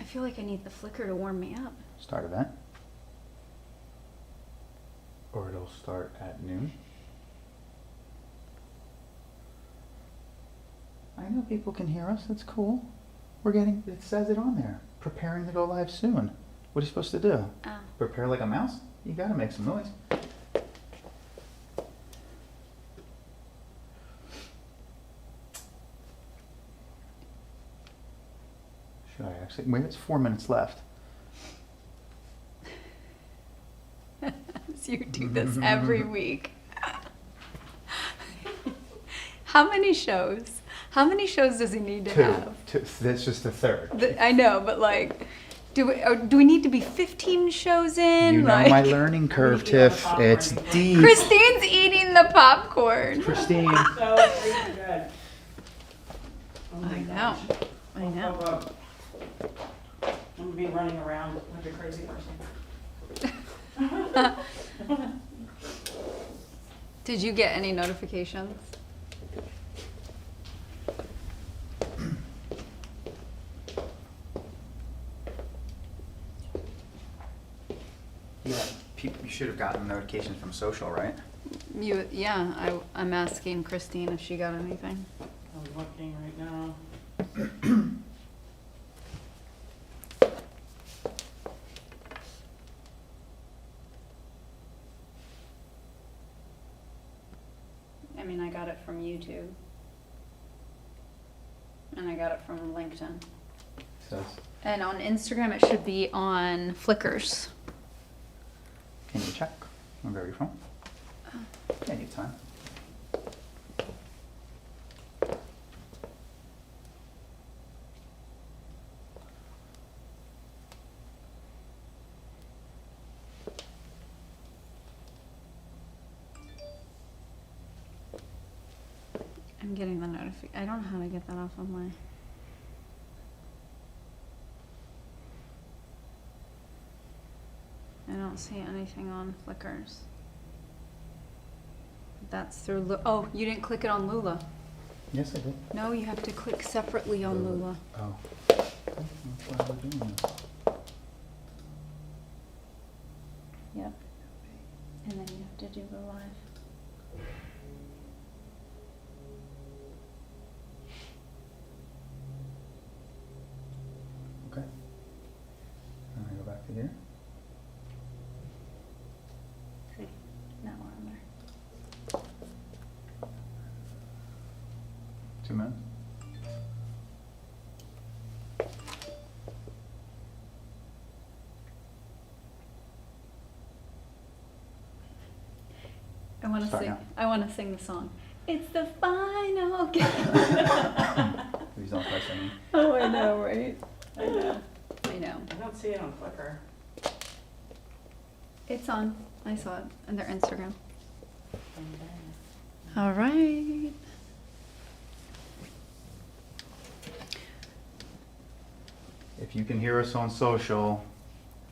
I feel like I need the flicker to warm me up. Start event. Or it'll start at noon. I know people can hear us. That's cool. It says it on there. Preparing to go live soon. What are you supposed to do? Oh. Prepare like a mouse? You gotta make some noise. Should I actually? Wait, it's 4 minutes left. You do this every week. How many shows? How many shows does he need to have? Two. That's just the third. I know, but like, do we need to be 15 shows in? You know like, my learning curve, Tiff. It's deep. Christine's eating the popcorn. Christine. So freaking good. Oh my I know. gosh. I know. I'm gonna be running around like a crazy person. Did you get any notifications? Yeah, you should have gotten notifications from social, right? Yeah, I'm asking Christine if she got anything. I'm looking right now. I mean, I got it from YouTube. And I got it from LinkedIn. Says, And on Instagram, it should be on Flickrs. can you check? Where are you from? Anytime. I'm getting the notification. I don't know how to get that off of my... I don't see anything on Flickrs. That's through oh, you didn't click it on Lula. Yes, I did. No, you have to click separately on Lula. Oh. That's why we're doing this. Yep. And then you have to do the live. Okay. And I go back to here. See, now we're on there. 2 minutes. I want to Start sing. now. I want to sing the song. It's the final game. Please don't start singing. Oh, I know, right? I know. I know. I don't see it on Flickr. It's on. I saw it on their Instagram. All right. If you can hear us on social,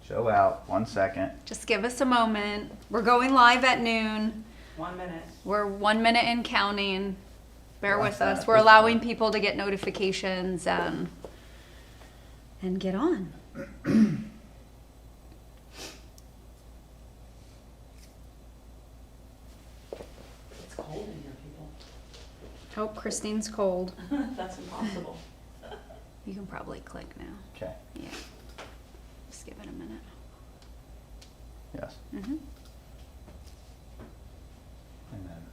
show out. 1 second. Just give us a moment. We're going live at noon. 1 minute. We're 1 minute and counting. Bear Watch with that us. at We're this allowing point. people to get notifications and get on. It's cold in here, people. Oh, Christine's cold. That's impossible. You can probably click now. Okay. Yeah. Just give it a minute. Yes. Mm-hmm. And then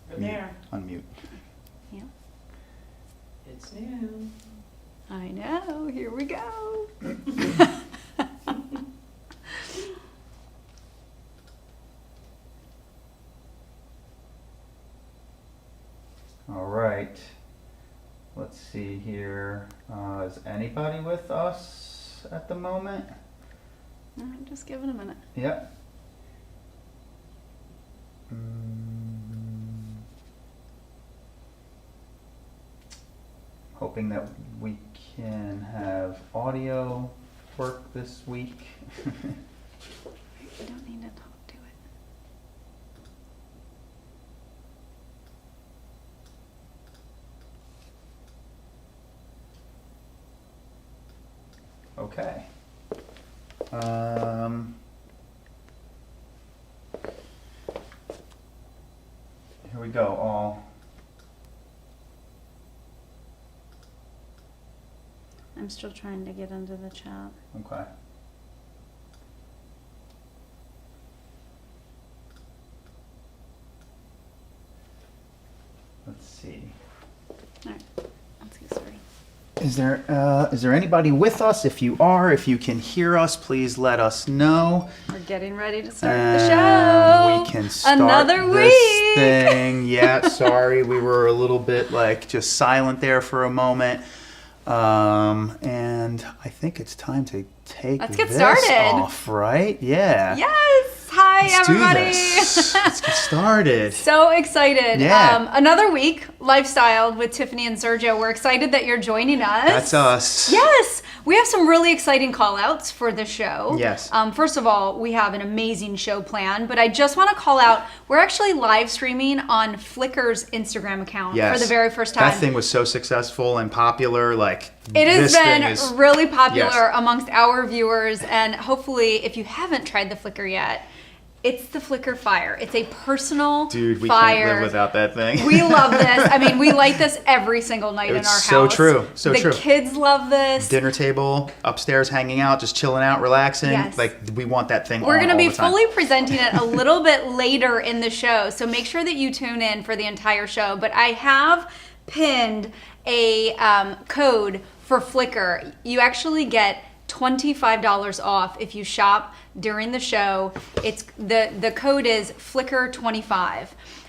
We're mute. there. Unmute. Yeah. It's new. I know. Here we go. All right. Let's see here. Is anybody with us at the moment? Just give it a minute. Yep. Hoping that we can have audio work this week. We don't need to talk to it. Okay. Here we go. All. I'm still trying to get into the chat. Okay. Let's see. All right, let's get started. Is there anybody with us? If you can hear us, please let us know. We're getting ready to start the show. We can start Another this week. thing. Yeah, sorry, we were a little bit just silent there for a moment. And I think it's time to take Let's get this started. off, right? Yeah. Yes. Hi, Let's everybody. do this. Let's get started. So excited. Yeah. Another week, Lifestyle with Tiffany and Sergio. We're excited that you're joining us. That's us. Yes. We have some really exciting call outs for the show. Yes. First of all, we have an amazing show planned, but I just want to call out, we're actually live streaming on Flickr's Instagram account Yes. for the very first time. That thing was so successful and popular. It has this thing been is, really popular Yes. amongst our viewers, and hopefully, if you haven't tried the Flickr yet, it's the Flickr Fire. It's a personal Dude, we fire. can't live without that thing. We love this. I mean, we light this every single night in our house. It's so true. So the true. kids love this. Dinner table, upstairs hanging out, just chilling out, relaxing. Yes. We want that thing We're on going to all be the time. fully presenting it a little bit later in the show, so make sure that you tune in for the entire show. But I have pinned a code for Flickr. You actually get $25 off if you shop during the show. It's the code is Flickr25.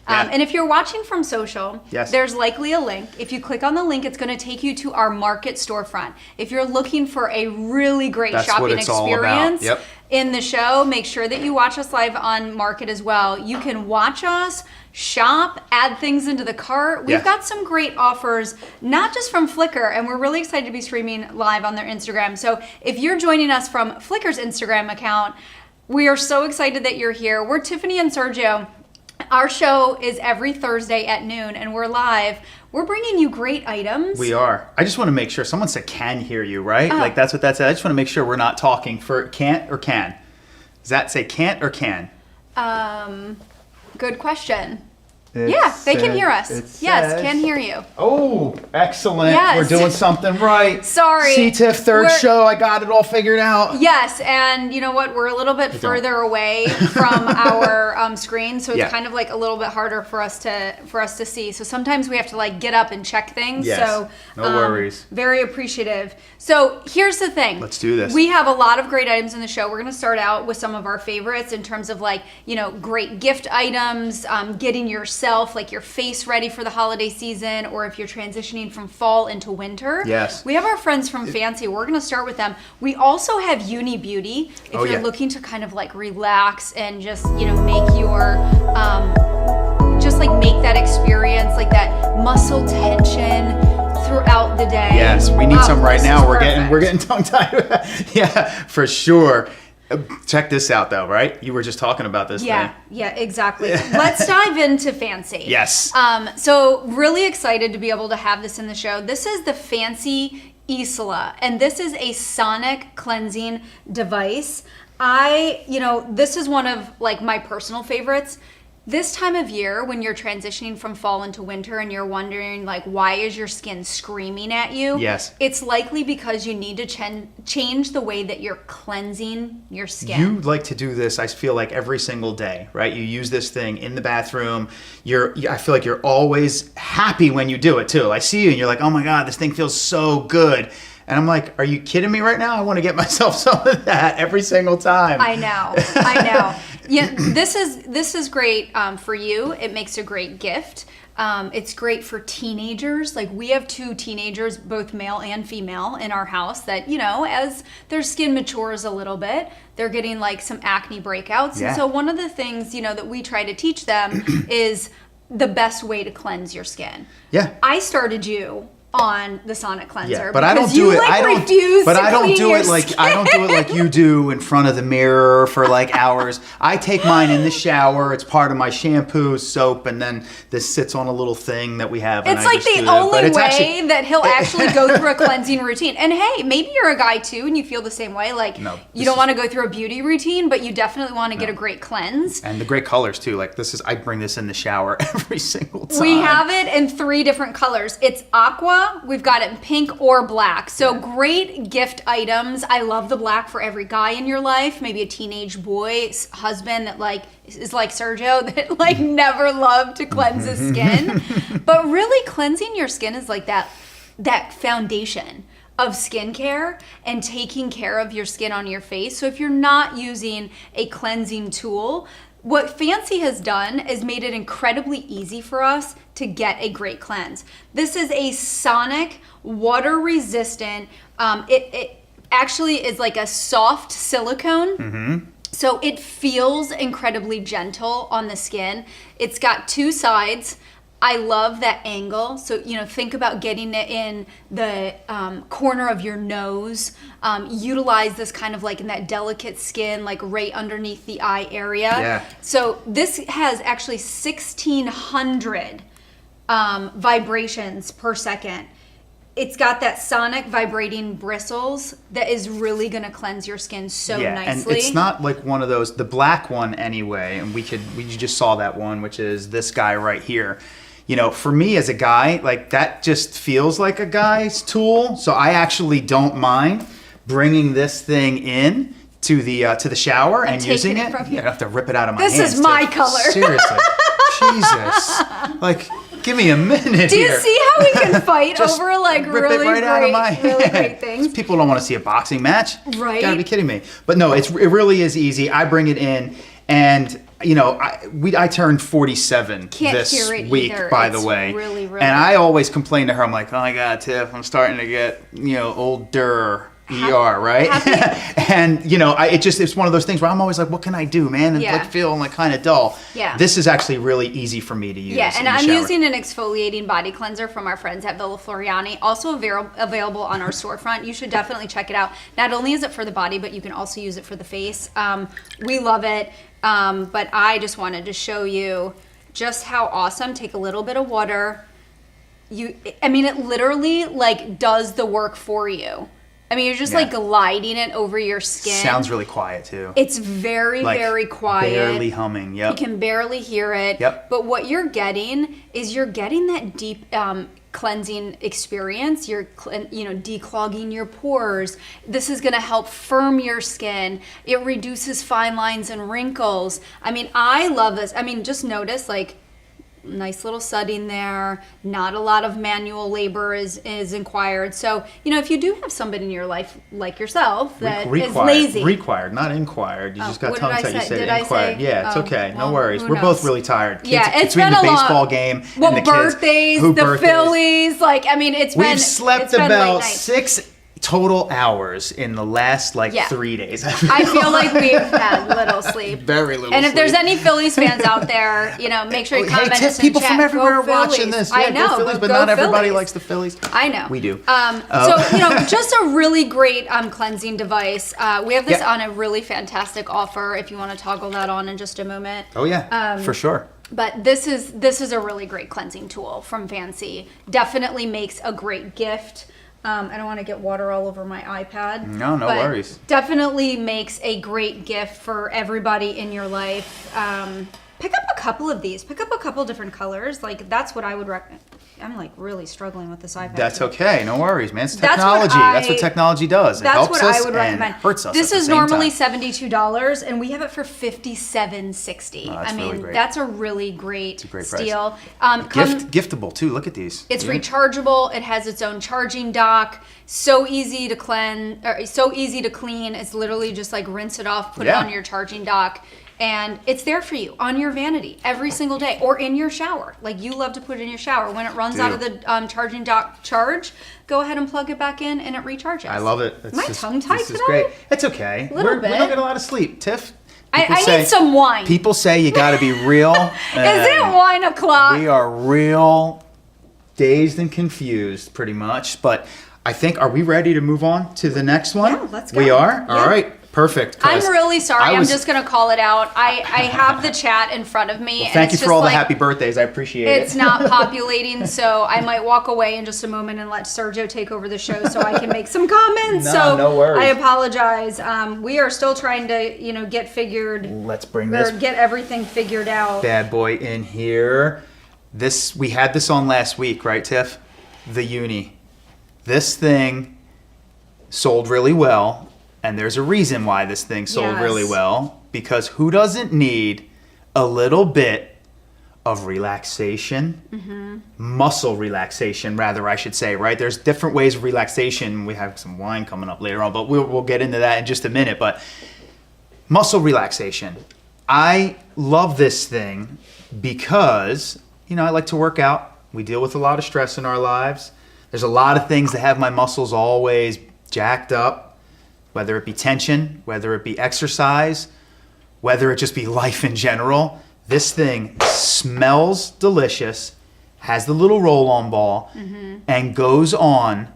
Yeah. And if you're watching from social, Yes. there's likely a link. If you click on the link, it's going to take you to our Market storefront. If you're looking for a really great That's what shopping it's all about. experience Yep. in the show, make sure that you watch us live on Market as well. You can watch us, shop, add things into the cart. We've Yes. got some great offers, not just from Flickr, and we're really excited to be streaming live on their Instagram. So if you're joining us from Flickr's Instagram account, we are so excited that you're here. We're Tiffany and Sergio. Our show is every Thursday at noon, and we're live. We're bringing you great items. We are. I just want to make sure. Someone said can hear you, right? That's what that said. I just want to make sure we're not talking for can't or can. Does that say can't or can? Good question. It Yeah, they can said- hear us. it Yes, says- can hear you. Oh, excellent. Yes. We're doing something right. Sorry. C-Tiff, third We're- show. I got it all figured out. Yes, and you know what? We're a little bit further away from our screen, so it's Yeah. kind of like a little bit harder for us to see. So sometimes we have to get up and check things. Yes. So No worries. Very appreciative. So here's the thing. Let's do this. We have a lot of great items in the show. We're going to start out with some of our favorites in terms of great gift items, getting yourself your face ready for the holiday season, or if you're transitioning from fall into winter. Yes. We have our friends from Fancy. We're going to start with them. We also have Uni Beauty. If Oh, you're yeah. looking to kind of relax and just, make your, make that experience, that muscle tension throughout the day. Yes, we need some right this now. is We're perfect. getting tongue tied. Yeah, for sure. Check this out though, right? You were just talking about this Yeah, thing. yeah, exactly. Let's dive into Fancy. Yes. So really excited to be able to have this in the show. This is the Fancy Isola, and this is a sonic cleansing device. This is one of my personal favorites. This time of year, when you're transitioning from fall into winter and you're wondering why is your skin screaming at you? Yes. It's likely because you need to change the way that you're cleansing your skin. You like to do this, I feel like, every single day, right? You use this thing in the bathroom. I feel like you're always happy when you do it too. I see you and you're like, oh my God, this thing feels so good. And I'm like, are you kidding me right now? I want to get myself some of that every single time. I know. Yeah, this is great for you. It makes a great gift. It's great for teenagers. We have 2 teenagers, both male and female, in our house that, as their skin matures a little bit, they're getting some acne breakouts. Yeah. And so one of the things, that we try to teach them is the best way to cleanse your skin. Yeah. I started you on the Sonic Cleanser. Yeah, but I don't do it. I don't do it like you do in front of the mirror for like hours. I take mine in the shower. It's part of my shampoo, soap, and then this sits on a little thing that we have. It's like the only way that he'll actually go through a cleansing routine. And hey, maybe you're a guy too, and you feel the same way. Like you don't want to go through a beauty routine, but you definitely want to get a great cleanse. And the great colors too. Like I bring this in the shower every single time. We have it in 3 different colors. It's aqua. We've got it in pink or black. So great gift items. I love the black for every guy in your life. Maybe a teenage boy's husband that like is like Sergio that like never loved to cleanse his skin. But really cleansing your skin is like that foundation of skincare and taking care of your skin on your face. So if you're not using a cleansing tool, what Fancy has done is made it incredibly easy for us to get a great cleanse. This is a Sonic water resistant. It actually is like a soft silicone. Mm-hmm. So it feels incredibly gentle on the skin. It's got 2 sides. I love that angle. So, think about getting it in the corner of your nose. Utilize this kind of like in that delicate skin, like right underneath the eye area. Yeah. So this has actually 1,600 vibrations per second. It's got that sonic vibrating bristles that is really going to cleanse your skin so nicely. And it's not like one of those, the black one anyway, and we just saw that one, which is this guy right here. For me as a guy, like that just feels like a guy's tool. So I actually don't mind bringing this thing in to the shower and using it. I don't have to rip it out of my hands. This is my color. Seriously. Jesus. Like, give me a minute. Do you see how we can fight over like really great things? People don't want to see a boxing match. Right. You gotta be kidding me. But no, it really is easy. I bring it in, and I turned 47 this week, by the way. Really. And I always complain to her. I'm like, oh my God, Tiff, I'm starting to get older. Right? And it's one of those things where I'm always like, what can I do, man? And like feeling like kind of dull. Yeah. This is actually really easy for me to use. Yeah, and I'm using an exfoliating body cleanser from our friends at Villa Floriani, also available on our storefront. You should definitely check it out. Not only is it for the body, but you can also use it for the face. We love it, but I just wanted to show you just how awesome. Take a little bit of water. It literally like does the work for you. You're just like gliding it over your skin. Sounds really quiet too. It's very, very quiet. Barely humming, yep. You can barely hear it. Yep. But what you're getting is that deep cleansing experience. You're, declogging your pores. This is going to help firm your skin. It reduces fine lines and wrinkles. I love this. Just notice like, nice little sudding there. Not a lot of manual labor is inquired. So, if you do have somebody in your life like yourself that is lazy. Required, not inquired. You just got tongue tied. You said Did inquired. Yeah, it's okay. No worries. We're both really tired. Kids, yeah, it's between been the a baseball long, game well, and the birthdays, kids. The Phillies. We've slept about 6 total hours in the last 3 days. I feel like we've had little sleep. Very little And if sleep. there's any Phillies fans out there, make sure you comment. Hey, people from everywhere are watching this. I know, go Phillies, but not everybody likes the Phillies. I know. We do. Just a really great cleansing device. We have this on a really fantastic offer if you want to toggle that on in just a moment. Oh yeah, for sure. But this is a really great cleansing tool from Fancy. Definitely makes a great gift. I don't want to get water all over my iPad. No worries. Definitely makes a great gift for everybody in your life. Pick up a couple of these. Pick up a couple different colors. That's what I would recommend. I'm really struggling with this iPad. That's okay. No worries, man. It's technology. That's what technology does. It helps us and hurts us. This is normally $72, and we have it for $57.60. That's really great. That's a really great steal. Giftable too. Look at these. It's rechargeable. It has its own charging dock. So easy to clean. It's literally just rinse it off, put it on your charging dock. And it's there for you on your vanity every single day or in your shower. You love to put it in your shower. When it runs out of the charging dock charge, go ahead and plug it back in and it recharges. I love it. Am I tongue-tied today? This is great. It's okay. A little bit. We don't get a lot of sleep. Tiff? I need some wine. People say you got to be real. Is it wine o'clock? We are real dazed and confused pretty much. But I think, are we ready to move on to the next one? Yeah, let's go. We are? Yeah. All right. Perfect. I'm really sorry. I'm I'm just going to call it out. I have the chat in front of me. Well, and thank you it's for all just the happy birthdays. I appreciate it. It's not populating, so I might walk away in just a moment and let Sergio take over the show so I can make some comments. No worries. I apologize. We are still trying to, get figured. Let's bring this get everything figured out. bad boy in here. We had this on last week, right, Tiff? The Uni. This thing sold really well, and there's a reason why this thing sold Yes. really well, because who doesn't need a little bit of relaxation? Muscle relaxation, rather, I should say, right? There's different ways of relaxation. We have some wine coming up later on, but we'll get into that in just a minute. But muscle relaxation. I love this thing because, I like to work out. We deal with a lot of stress in our lives. There's a lot of things that have my muscles always jacked up, whether it be tension, whether it be exercise, whether it just be life in general. This thing smells delicious, has the little roll-on ball, and goes on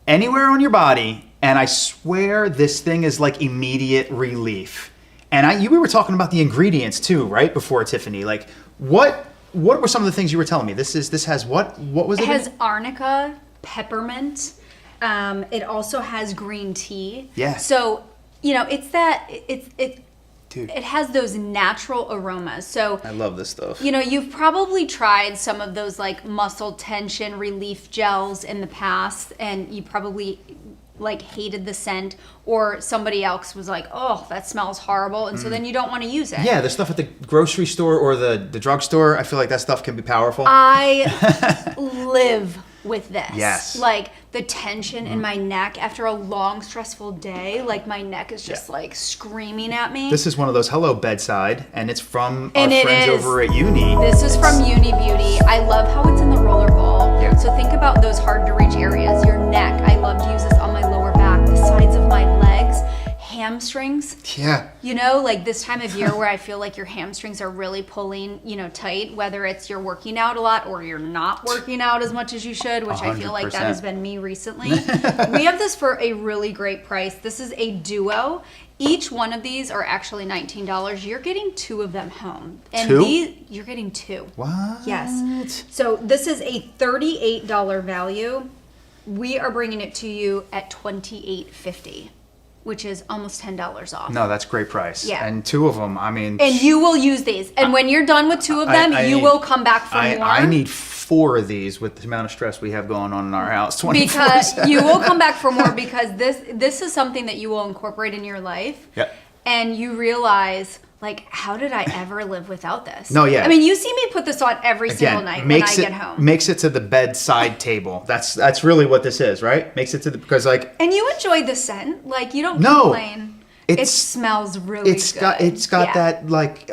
anywhere on your body. And I swear this thing is like immediate relief. And we were talking about the ingredients too, right before, Tiffany. Like, what were some of the things you were telling me? This has what? What was it? It has arnica, peppermint. It also has green tea. Yeah. So, Dude, it has those natural aromas. So, I love this stuff. you've probably tried some of those like muscle tension relief gels in the past, and you probably like hated the scent, or somebody else was like, oh, that smells horrible, and so then you don't want to use it. Yeah, the stuff at the grocery store or the drugstore, I feel like that stuff can be powerful. I live with this. Yes. Like the tension in my neck after a long, stressful day, like my neck is just like screaming at me. This is one of those Hello Bedside, and it's from our And it friends is. over at Uni. This is from Uni Beauty. I love how it's in the roller ball. Yeah. So think about those hard to reach areas. Your neck. I love to use this on my lower back, the sides of my legs, hamstrings. Yeah. Like this time of year where I feel like your hamstrings are really pulling, tight, whether it's you're working out a lot or you're not working out as much as you should, which I feel like that 100%. has been me recently. We have this for a really great price. This is a duo. Each one of these are actually $19. You're getting two of them home. And Two? You're getting two. What? Yes. So this is a $38 value. We are bringing it to you at $28.50, which is almost $10 off. No, that's a great price. Yeah. And two of them, I mean. And you will use these. And when you're done with two of them, you will come back for more. I need 4 of these with the amount of stress we have going on in our house 24/7. Because you will come back for more, because this is something that you will incorporate in your life. Yep. And you realize, like, how did I ever live without this? No, yeah. I mean, you see me put this on every single night when I get home. Makes it to the bedside table. That's really what this is, right? Makes it to the, because like. And you enjoy the scent. Like, you don't No. complain. It smells really good. It's got Yeah. that like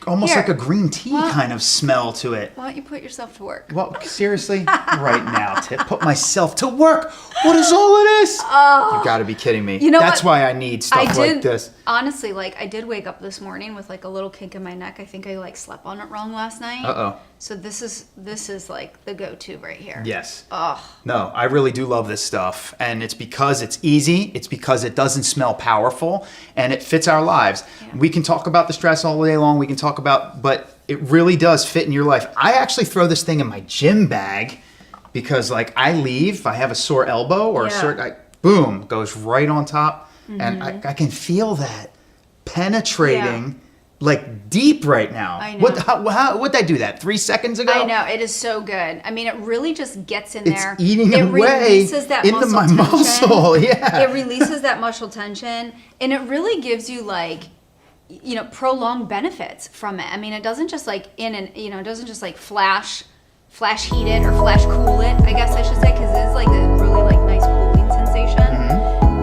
almost Here. like a green tea kind of smell to it. Why don't you put yourself to work? Well, seriously, right now, Tip, put myself to work. What is all of this? Oh, you got to be kidding me. You know That's what? why I need stuff like this. Honestly, like, I did wake up this morning with like a little kink in my neck. I think I like slept on it wrong last night. Uh-oh. So this is like the go-to right here. Yes. Oh. No, I really do love this stuff. And it's because it's easy. It's because it doesn't smell powerful. And it fits our lives. Yeah. We can talk about the stress all day long. We can talk about, but it really does fit in your life. I actually throw this thing in my gym bag because like I leave, I have a sore elbow or boom, goes right on top. And I can feel that penetrating like deep right now. I know. What'd I do that 3 seconds ago? I know, it is so good. I mean, it really just gets in It's there. eating it away releases that into muscle my tension. muscle. Yeah. It releases that muscle tension, and it really gives you like, prolonged benefits from it. I mean, it doesn't just like it doesn't just like flash heat it or flash cool it, I guess I should say, because it is like a really like nice cooling sensation.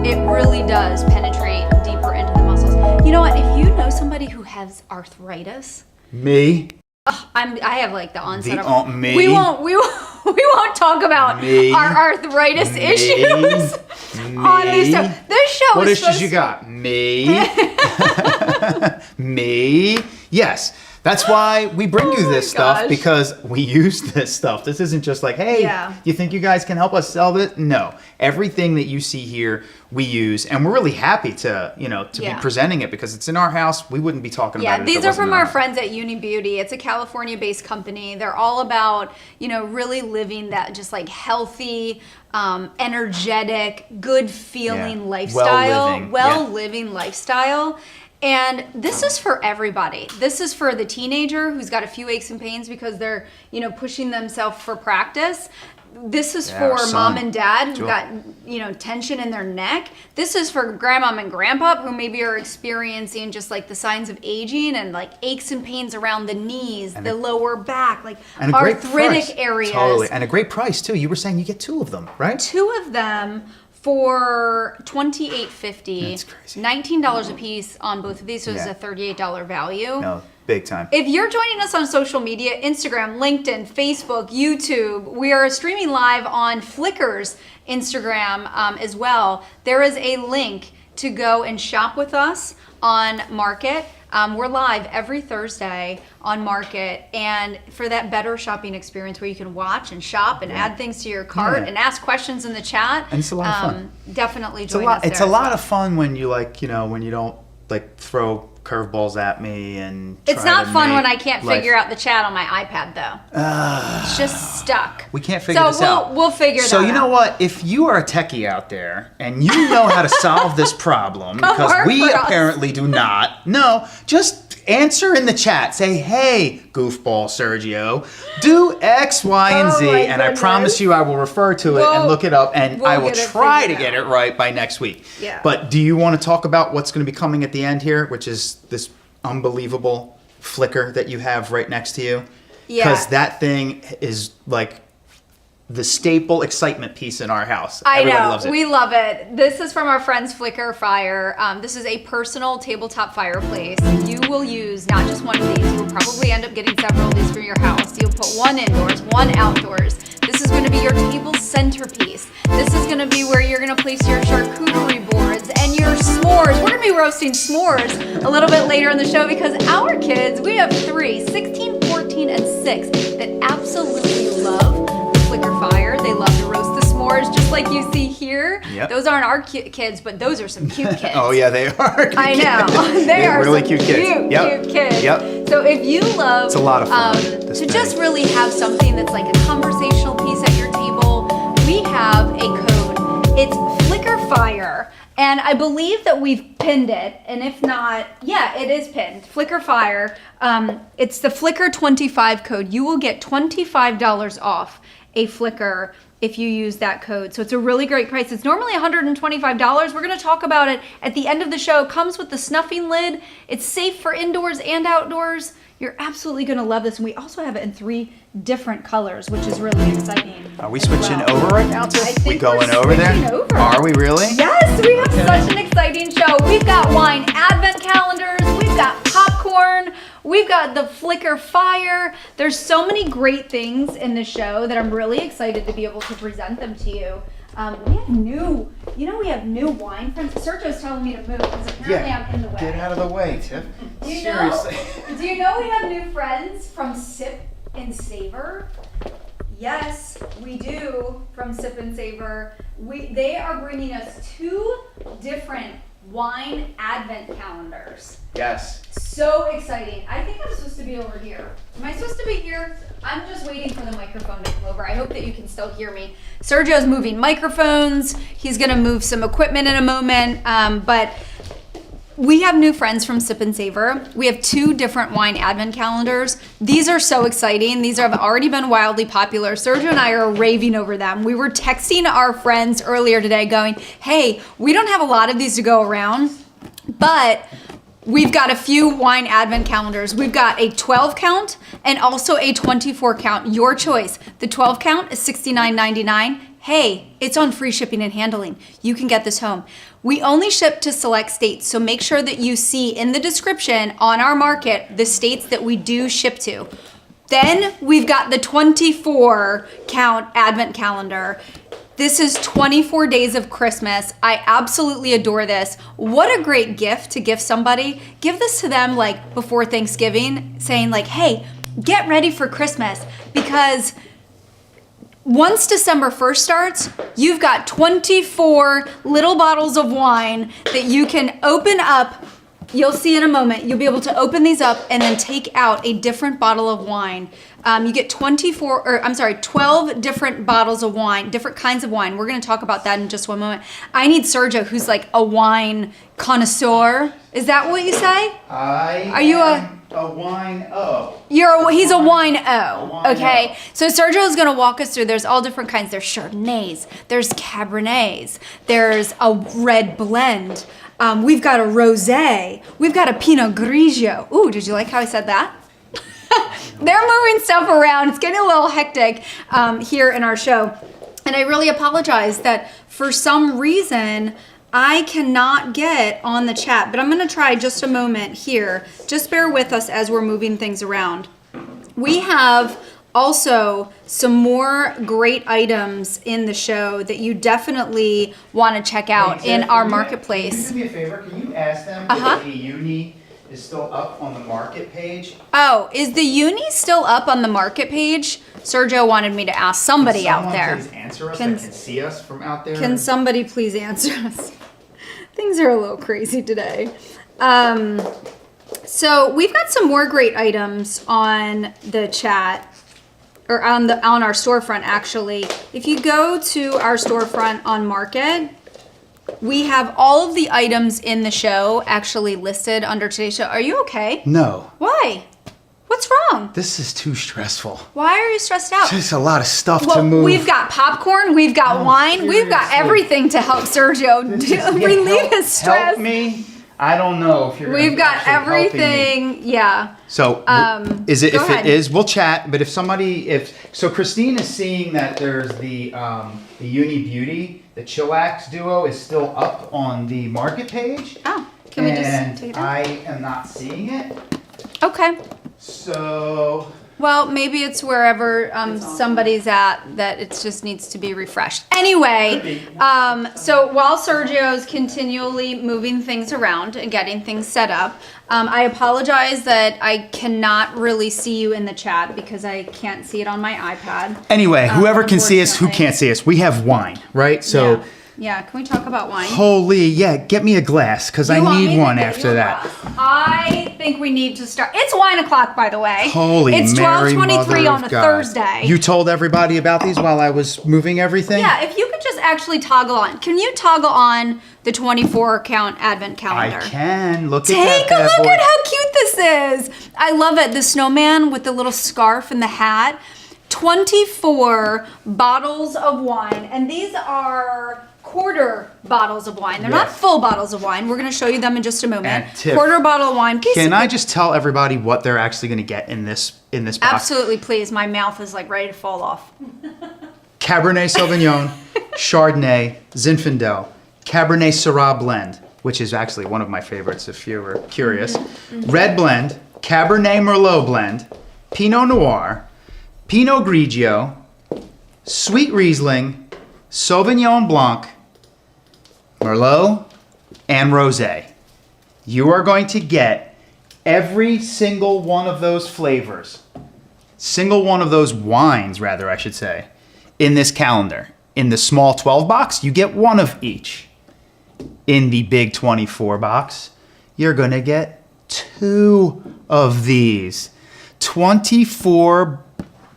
It really does penetrate deeper into the muscles. You know what? If you know somebody who has arthritis, Me. I have like the onset of me. We won't talk about Me. our arthritis issues on this show. This show What is issues supposed you got? Me. Me. Yes. That's why we bring you this stuff, gosh. because we use this stuff. This isn't just like, hey, you think you guys can help us sell it? No. Everything that you see here, we use. And we're really happy to, be presenting it, because it's in our house. We wouldn't be talking about it. These are from our friends at Uni Beauty. It's a California-based company. They're all about, really living that just like healthy, energetic, good feeling lifestyle, living lifestyle. And this is for everybody. This is for the teenager who's got a few aches and pains because they're, pushing themselves for practice. This is for mom and dad who got, tension in their neck. This is for grandmom and grandpa who maybe are experiencing just like the signs of aging and like aches and pains around the knees, the lower back, like arthritic areas. Totally. And a great price too. You were saying you get 2 of them, right? 2 of them for $28.50. That's crazy. $19 a piece on both of these, so it's a $38 value. No, big time. If you're joining us on social media, Instagram, LinkedIn, Facebook, YouTube, we are streaming live on Flickr's Instagram as well. There is a link to go and shop with us on Market. We're live every Thursday on Market, and for that better shopping experience where you can watch and shop and add things to your cart and ask questions in the chat. And it's a lot of fun. Definitely join us there. It's a lot of fun when you when you don't throw curveballs at me and it's not fun when I can't figure out the chat on my iPad though. It's just stuck. We can't figure this out. So we'll figure that out. So you know what? If you are a techie out there and you know how to solve this problem, because we apparently do not, just answer in the chat. Say, hey, goofball Sergio, do X, Y, and Z, and I promise you I will refer to it and look it up, and I will try to get it right by next week. Yeah. But do you want to talk about what's going to be coming at the end here, which is this unbelievable flicker that you have right next to you? Yeah. Because that thing is like the staple excitement piece in our house. Everybody loves it. We love it. This is from our friends Flicker Fire. This is a personal tabletop fireplace. You will use not just one of these. You will probably end up getting several of these for your house. You'll put one indoors, one outdoors. This is going to be your table centerpiece. This is going to be where you're going to place your charcuterie boards and your s'mores. We're going to be roasting s'mores a little bit later in the show, because our kids, we have 3, 16, 14, and 6, that absolutely love Flicker Fire. They love to roast the s'mores, just like you see here. Yep. Those aren't our kids, but those are some cute kids. Oh yeah, they are. I know. They are really some cute kids. Cute kids. Yep. So if you love it's a lot of fun to just really have something that's like a conversational piece at your table, we have a code. It's Flicker Fire. And I believe that we've pinned it, and if not, it is pinned. Flicker Fire. It's the Flicker 25 code. You will get $25 off a Flicker if you use that code. So it's a really great price. It's normally $125. We're going to talk about it at the end of the show. It comes with the snuffing lid. It's safe for indoors and outdoors. You're absolutely going to love this. And we also have it in 3 different colors, which is really exciting. Are we switching over right now, Tiff? I think we going we're over there? Over. Are we really? Yes, we have such an exciting show. We've got wine advent calendars. We've got popcorn. We've got the Flicker Fire. There's so many great things in the show that I'm really excited to be able to present them to you. We have new wine friends. Sergio's telling me to move because apparently I'm in the way. Get out of the way, Tiff. Seriously. Do you know we have new friends from Sip and Savor? Yes, we do, from Sip and Savor. They are bringing us 2 different wine advent calendars. Yes. So exciting. I think I'm supposed to be over here. Am I supposed to be here? I'm just waiting for the microphone to come over. I hope that you can still hear me. Sergio's moving microphones. He's going to move some equipment in a moment. But we have new friends from Sip and Savor. We have 2 different wine advent calendars. These are so exciting. These have already been wildly popular. Sergio and I are raving over them. We were texting our friends earlier today going, hey, we don't have a lot of these to go around, but we've got a few wine advent calendars. We've got a 12 count and also a 24 count. Your choice. The 12 count is $69.99. Hey, it's on free shipping and handling. You can get this home. We only ship to select states, so make sure that you see in the description on our market the states that we do ship to. Then we've got the 24 count advent calendar. This is 24 days of Christmas. I absolutely adore this. What a great gift to give somebody. Give this to them like before Thanksgiving, saying like, hey, get ready for Christmas, because once December 1st starts, you've got 24 little bottles of wine that you can open up. You'll see in a moment. You'll be able to open these up and then take out a different bottle of wine. You get 12 different bottles of wine, different kinds of wine. We're going to talk about that in just one moment. I need Sergio, who's like a wine connoisseur. Is that what you say? Are you a wine-o? He's a wine-o. wine-o. Okay. So Sergio is going to walk us through. There's all different kinds. There's Chardonnays. There's Cabernets. There's a red blend. We've got a rosé. We've got a Pinot Grigio. Ooh, did you like how I said that? They're moving stuff around. It's getting a little hectic here in our show. And I really apologize that for some reason I cannot get on the chat, but I'm going to try just a moment here. Just bear with us as we're moving things around. We have also some more great items in the show that you definitely want to check out in our marketplace. Can you do me a favor? Can you ask them if the uni is still up on the market page? Oh, is the uni still up on the market page? Sergio wanted me to ask somebody out there. Please answer us. That can see us from out there. Can somebody please answer us? Things are a little crazy today. So we've got some more great items on the chat, or on our storefront actually. If you go to our storefront on Market, we have all of the items in the show actually listed under today's show. Are you okay? No. Why? What's wrong? This is too stressful. Why are you stressed out? Just a lot of stuff Well, to move. we've got popcorn, we've got wine, we've got seriously. everything to help Sergio relieve his stress. Help me. I don't know if you're. We've got everything. Yeah. So is it? Go If ahead. it is, we'll chat. But so Christine is seeing that there's the Uni Beauty, the Chillax duo is still up on the market page. Oh, can we just and take it down? I am not seeing it. Okay. So Well, maybe it's wherever somebody's at that it just needs to be refreshed. Anyway, so while Sergio's continually moving things around and getting things set up, I apologize that I cannot really see you in the chat because I can't see it on my iPad. anyway, whoever can see us, who unfortunately. can't see us, we have wine, right? So. Yeah, can we talk about wine? Holy, yeah, get me a glass, because I You want me need to one get after you a that. glass? I think we need to start. It's wine o'clock, by the way. Holy It's Mary, 12:23 Mother on a of God. Thursday. You told everybody about these while I was moving everything? Yeah, if you could just actually toggle on. Can you toggle on the 24 count advent calendar? I can. Look at Take that a bad look boy. at how cute this is. I love it. The snowman with the little scarf and the hat. 24 bottles of wine. And these are quarter bottles of wine. They're not Yes. full bottles of wine. We're going to show you them in just a moment. And Tiff, quarter bottle of wine. Can I just tell everybody what they're actually going to get in this box? Absolutely, please. My mouth is like ready to fall off. Cabernet Sauvignon, Chardonnay, Zinfandel, Cabernet Syrah blend, which is actually one of my favorites if you were curious. Red blend, Cabernet Merlot blend, Pinot Noir, Pinot Grigio, Sweet Riesling, Sauvignon Blanc, Merlot, and Rosé. You are going to get every single one of those flavors, single one of those wines, rather, I should say, in this calendar. In the small 12 box, you get one of each. In the big 24 box, you're going to get two of these. 24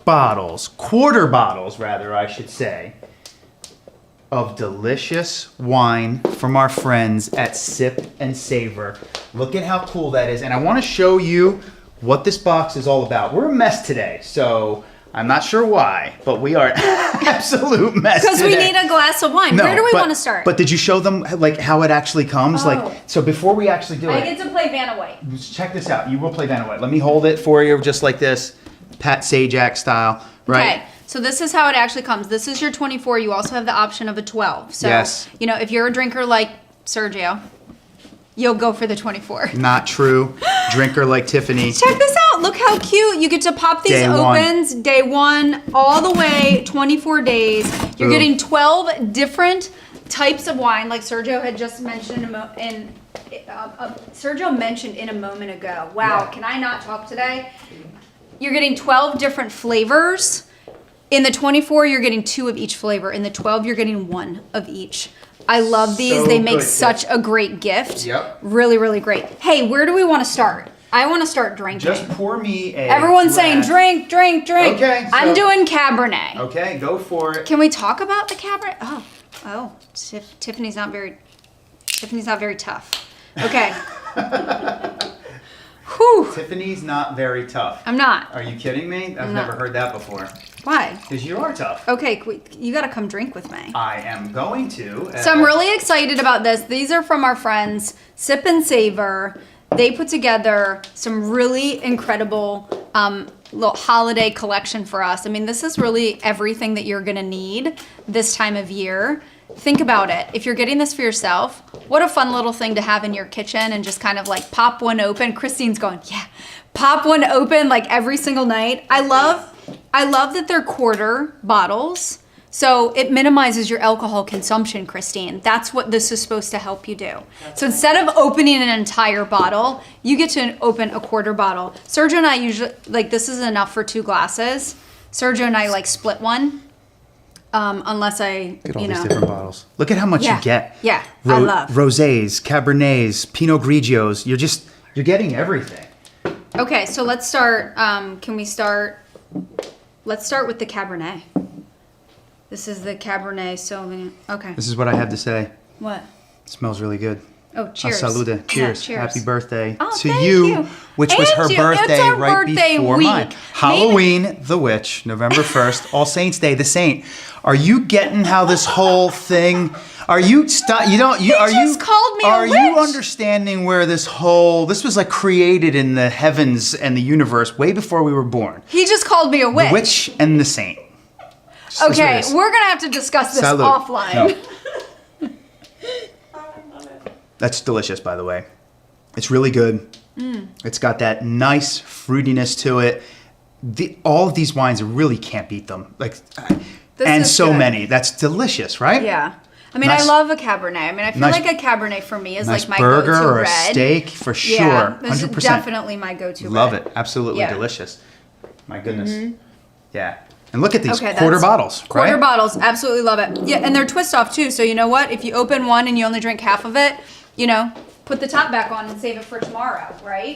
bottles, quarter bottles, rather, I should say, of delicious wine from our friends at Sip and Savor. Look at how cool that is. And I want to show you what this box is all about. We're a mess today, so I'm not sure why, but we are an absolute mess Because today. we need a glass of wine. No, Where do we but- want to start? But did you show them like how it actually comes? Oh. Like, so before we actually do I it, get to play Vanna White. check this out. You will play Vanna White. Let me hold it for you just like this, Pat Sajak style, right? Okay, so this is how it actually comes. This is your 24. You also have the option of a 12. So, Yes. you know, if you're a drinker like Sergio, you'll go for the 24. Not true. Drinker like Tiffany. Check this out. look how cute. You get to pop these Day opens day 1 all the way 24 days. You're Boom. getting 12 different types of wine, like Sergio had just mentioned Sergio mentioned in a moment ago. Wow, Yeah. can I not talk today? You're getting 12 different flavors. In the 24, you're getting 2 of each flavor. In the 12, you're getting 1 of each. I love these. So they make good, such yeah. a great gift. Yep. Really, really great. Hey, where do we want to start? I want to start drinking. Just pour me a Everyone's saying glass. drink, drink, drink. Okay, I'm so- doing Cabernet. Okay, go for it. Can we talk about the Cabernet? Oh, Tiffany's not very tough. Okay. Whew. Tiffany's not very tough. I'm not. Are you kidding me? I've I'm never not. heard that before. Why? Because you are tough. Okay, you gotta come drink with me. I am going to. So I'm really excited about this. These are from our friends Sip and Savor. They put together some really incredible little holiday collection for us. I mean, this is really everything that you're gonna need this time of year. Think about it. If you're getting this for yourself, what a fun little thing to have in your kitchen and just kind of like pop one open. Christine's going, yeah, pop one open like every single night. I love that they're quarter bottles. So it minimizes your alcohol consumption, Christine. That's what this is supposed to help you do. So instead of opening an entire bottle, you get to open a quarter bottle. Sergio and I usually, like this is enough for 2 glasses. Sergio and I like split one. Unless I, Look at all these different bottles. Look at how much Yeah. you get. Yeah, I love. Rosés, Cabernets, Pinot Grigios. You're getting everything. Okay, so let's start. Let's start with the Cabernet. This is the Cabernet Sauvignon. Okay. This is what I have to say. What? It smells really good. Oh, cheers. Salute. Yeah, Cheers. cheers. Happy birthday Oh, to thank you, you. which was And her you. birthday It's our right birthday before week. mine. Halloween, the witch, November 1st, All Saints Day, the saint. Are you getting how this whole thing? Are you called me a Are you witch. understanding where this was like created in the heavens and the universe way before we were born? He just called me a witch. The witch and the saint. Just as it Okay, is. we're gonna have to discuss this Salute. offline. No. I love it. That's delicious, by the way. It's really good. It's got that nice fruitiness to it. All of these wines really can't beat them. This and is so good. many. That's delicious, right? Yeah. I mean, Nice- I love a Cabernet. I mean, I feel nice- like a Cabernet for me is Nice like my burger go-to or a red. steak for sure. Yeah, this is 100%. definitely my go-to Love red. it. Absolutely Yeah. delicious. My goodness. Yeah. And look at these Okay, quarter that's- bottles, Quarter right? bottles, absolutely love it. Yeah, and they're twist off too. So you know what? If you open one and you only drink half of it, put the top back on and save it for tomorrow, right?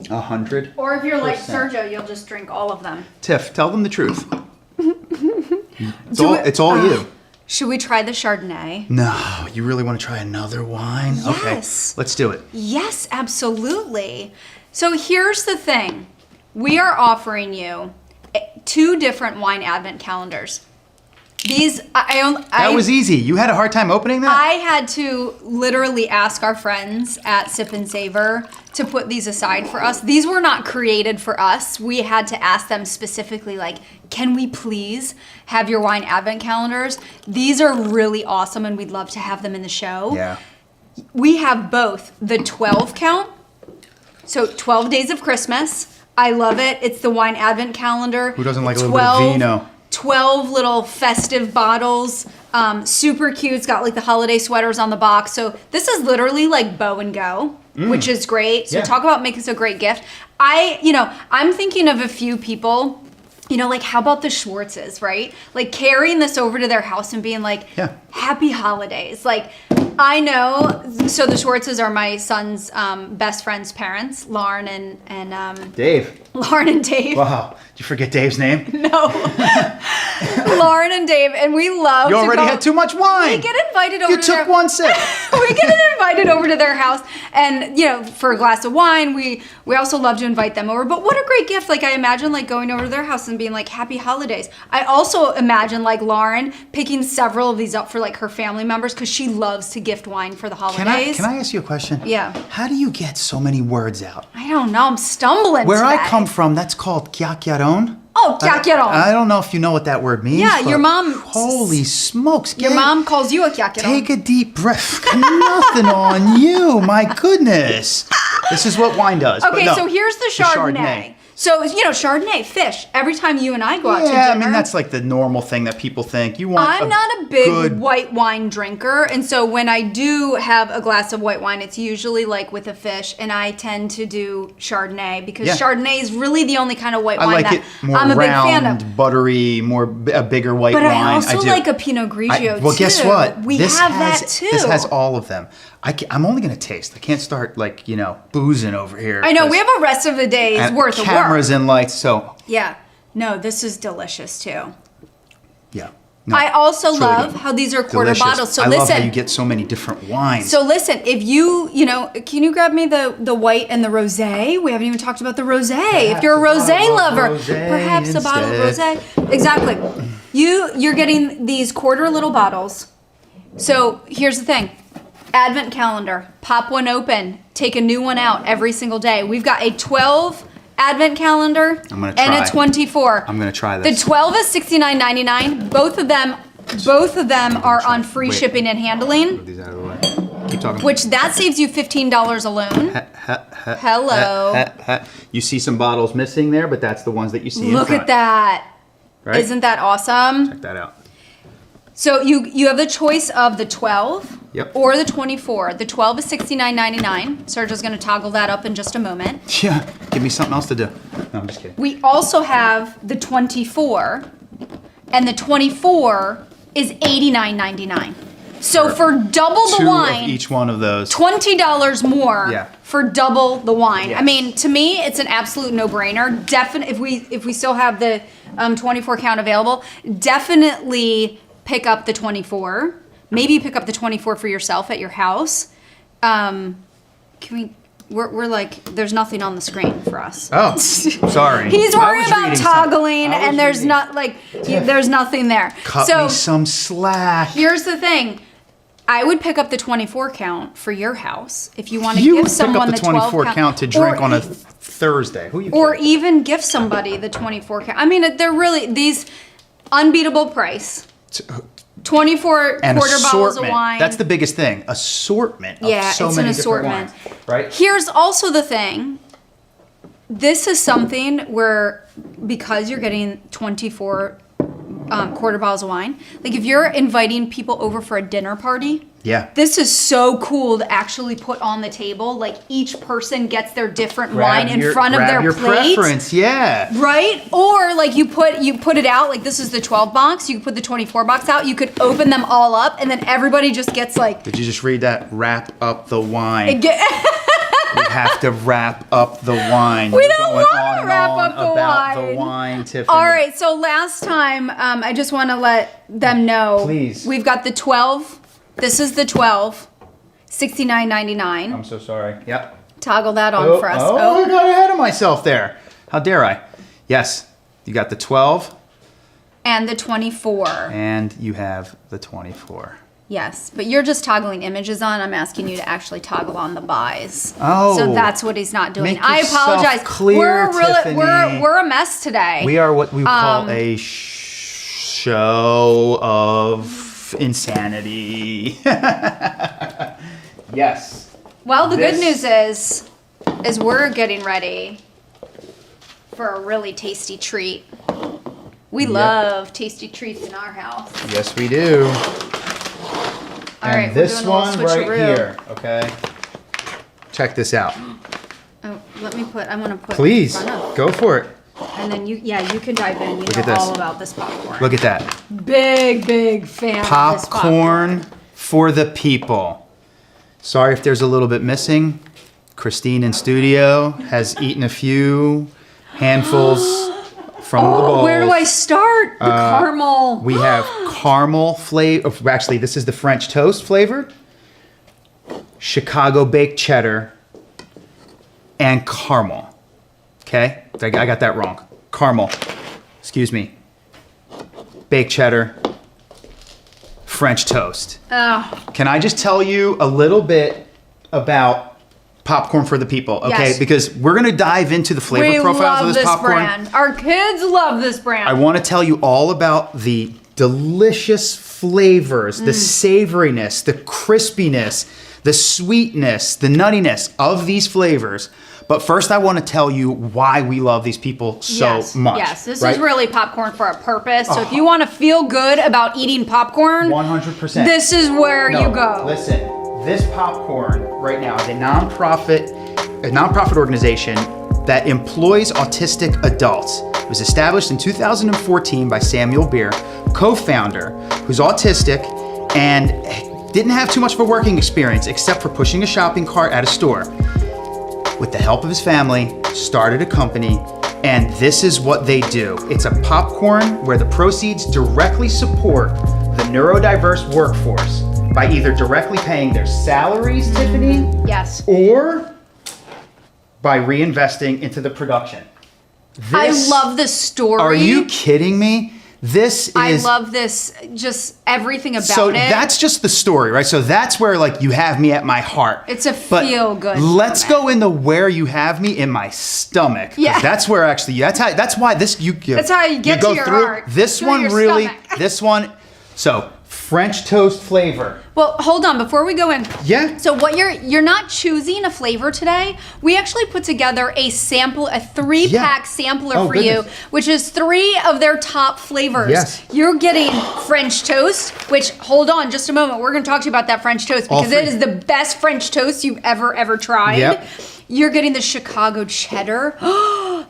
100. Or if you're like 100%. Sergio, you'll just drink all of them. Tiff, tell them the truth. Do It's all you. Should we try the Chardonnay? No, you really want to try another wine? Yes. Okay, let's do it. Yes, absolutely. So here's the thing. We are offering you 2 different wine advent calendars. These, That was easy. You had a hard time opening that? I had to literally ask our friends at Sip and Savor to put these aside for us. These were not created for us. We had to ask them specifically, like, can we please have your wine advent calendars? These are really awesome and we'd love to have them in the show. Yeah. We have both the 12 count, so 12 days of Christmas. I love it. It's the wine advent calendar. Who doesn't like a little bit of vino? 12 little festive bottles. Super cute. It's got like the holiday sweaters on the box. So this is literally like bow and go, which is great. So Yeah. talk about making this a great gift. I'm thinking of a few people, like how about the Schwartzes, right? Like carrying this over to their house and being like, Yeah. happy holidays. Like I know, so the Schwartzes are my son's best friend's parents, Lauren and Dave. Lauren and Dave. Wow. Did you forget Dave's name? No. Lauren and Dave, and we love You to already go- had too much wine. We get invited over You to took their, one sip. we get invited over to their house, and for a glass of wine, we also love to invite them over. But what a great gift! Like I imagine like going over to their house and being like happy holidays. I also imagine like Lauren picking several of these up for like her family members because she loves to gift wine for the holidays. Can I ask you a question? Yeah. How do you get so many words out? I don't know. I'm stumbling. Where today. I come from, that's called kyakiaron. Oh, kyakiaron. I don't know if you know what that word means. Yeah, your but mom- Holy smokes. Your mom calls you a kyakiaron. Take a deep breath. Nothing on you. My goodness. This is what wine does. but Okay, no, so here's the Chardonnay. So, Chardonnay, fish. Every time you and I go out to dinner. Yeah, I mean, that's like the normal thing that people think. I'm not a big white wine drinker. And so when I do have a glass of white wine, it's usually like with a fish. And I tend to do Chardonnay because Chardonnay is really the only kind of white wine that I'm a big fan of. Buttery, a bigger white wine. But I also like a Pinot Grigio too. Well, guess what? We have that too. This has all of them. I'm only going to taste. I can't start boozing over here. I know, we have a rest of the day's worth of work. Cameras and lights, so. Yeah. No, this is delicious too. Yeah. No, I also really love good. how these are quarter Delicious. bottles. So I listen. love how you get so many different wines. So listen, if can you grab me the white and the rosé? We haven't even talked about the rosé. If you're a rosé lover, perhaps a bottle of rosé. Exactly. You're getting these quarter little bottles. So here's the thing. Advent calendar. Pop one open. Take a new one out every single day. We've got a 12 Advent calendar and a 24. I'm gonna try this. The 12 is $69.99. Both of them are on free shipping and handling. Move these out of the way. Keep talking. Which that saves you $15 alone. Hello. You see some bottles missing there, but that's the ones that you see. Look at that. Right? Isn't that awesome? Check that out. So you have the choice of the 12 or the 24. The 12 is $69.99. Sergio's going to toggle that up in just a moment. Yeah, give me something else to do. No, I'm just kidding. We also have the 24, and the 24 is $89.99. So for double the wine, of each one of those, $20 more for double the wine. Yes. I mean, to me, it's an absolute no-brainer. Definitely, if we still have the 24 count available, definitely pick up the 24. Maybe pick up the 24 for yourself at your house. We're like, there's nothing on the screen for us. Oh, sorry. He's worried about toggling, and there's there's nothing there. Cut me some slack. Here's the thing. I would pick up the 24 count for your house if you want to give someone the 12 count to drink on a Thursday. Who you or kidding? even give somebody the 24 count. I mean, they're really these unbeatable price. 24 and quarter bottles of assortment. wine. That's the biggest thing. Assortment of so it's many an different assortment. wines. Right? Here's also the thing. This is something where, because you're getting 24 quarter bottles of wine, like if you're inviting people over for a dinner party, this is so cool to actually put on the table. Like each person gets their different wine in front of their plate. Preference, right? Or like you put it out, like this is the 12 box, you could put the 24 box out, you could open them all up, and then everybody just gets like. Did you just read that? Wrap up the wine. We have to wrap up the wine. We don't want to wrap up the about wine. the wine, Tiffany. All right, so last time, I just want to let them know. Please. We've got the 12. This is the 12. $69.99. I'm so sorry. Yep. Toggle that on for us. I got ahead of myself there. How dare I? Yes, you got the 12. And the 24. And you have the 24. Yes, but you're just toggling images on. I'm asking you to actually toggle on the buys. Oh. So that's what he's not doing. Make I apologize. Clear, Tiffany. We're a mess today. We are what we call a show of insanity. Yes. Well, the good news is we're getting ready for a really tasty treat. We love tasty treats in our house. Yes, we do. All right, this one right switcheroo. here, okay? Check this out. Oh, I want to put. Please, in front of. go for it. And then you can dive in. You Look know at this. all about this popcorn. Look at that. Big fan of this Popcorn for the people. Sorry if there's a little bit missing. Christine in studio has eaten a few handfuls from the bowl. Where do I start? The caramel. We have caramel flavor. Actually, this is the French toast flavored. Chicago baked cheddar. And caramel. Okay? I got that wrong. Caramel. Excuse me. Baked cheddar. French toast. Oh. Can I just tell you a little bit about popcorn for the people, okay? Yes. Because we're gonna dive into the flavor profiles of this popcorn. Brand. Our kids love this brand. I want to tell you all about the delicious flavors, the savoriness, the crispiness, the sweetness, the nuttiness of these flavors. But first, I want to tell you why we love these people so much. Yes, this right? is really popcorn for a purpose. So if you want to feel good about eating popcorn, 100%. this is where you go. Listen, this popcorn right now is a nonprofit organization that employs autistic adults. It was established in 2014 by Samuel Beer, co-founder, who's autistic and didn't have too much of a working experience except for pushing a shopping cart at a store. With the help of his family, started a company, and this is what they do. It's a popcorn where the proceeds directly support the neurodiverse workforce by either directly paying their salaries, Tiffany, Yes. or by reinvesting into the production. I love this story. Are you kidding me? This is. I love this, just everything about So it. that's just the story, right? So that's where like you have me at my heart. It's a But feel-good Let's moment. go into where you have me in my stomach. 'Cause Yeah. That's where actually. That's why this you. That's how you get go to your through. heart, This through one your really. stomach. This one. So French toast flavor. Well, hold on before we go in. Yeah. So what you're not choosing a flavor today. We actually put together a 3-pack sampler Oh, for goodness. you, which is 3 of their top flavors. Yes. You're getting French toast, which hold on just a moment. We're going to talk to you about that French toast All because it 3. is the best French toast you've ever tried. Yep. You're getting the Chicago cheddar.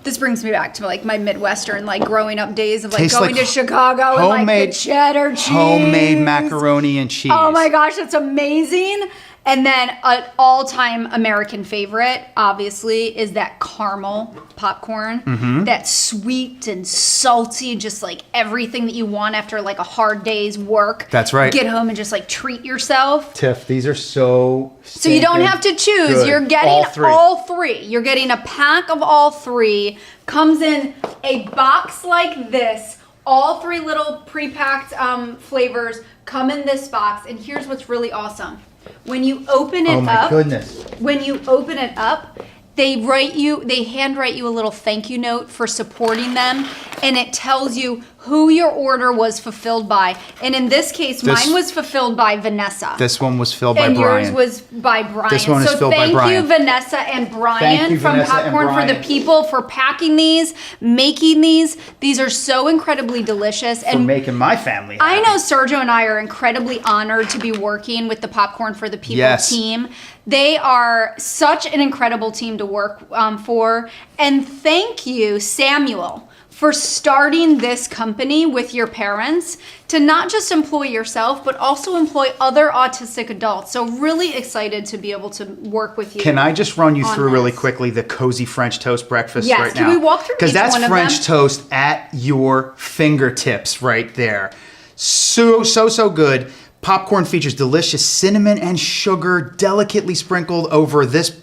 This brings me back to like my Midwestern, like growing up days of like Tastes going like to Chicago and like the homemade- cheddar cheese. Homemade macaroni and cheese. Oh my gosh, that's amazing. And then an all-time American favorite, obviously, is that caramel popcorn. Mm-hmm. That's sweet and salty, just like everything that you want after like a hard day's work. That's right. Get home and just like treat yourself. Tiff, these are so. So you don't have to choose. good. You're getting All 3. all 3. You're getting a pack of all 3. Comes in a box like this. All 3 little pre-packed flavors come in this box. And here's what's really awesome. When you open it Oh my up, goodness. when you open it up, they handwrite you a little thank you note for supporting them, and it tells you who your order was fulfilled by. And in this case, mine was fulfilled by Vanessa. This one was filled by And Brian. yours was by Brian. This one is so filled by thank Brian. you, Vanessa and Thank Brian you, from Vanessa and Popcorn for the Brian. People for packing these, making these. These are so incredibly delicious. for making my family happy. I know Sergio and I are incredibly honored to be working with the Popcorn for the People Yes. team. They are such an incredible team to work for. And thank you, Samuel, for starting this company with your parents to not just employ yourself, but also employ other autistic adults. So really excited to be able to work with you. Can I just run you on through really this. quickly the cozy French toast breakfast Yes, right can now? we walk through Because each that's one of French them? toast at your fingertips right there. So good. Popcorn features delicious cinnamon and sugar delicately sprinkled over this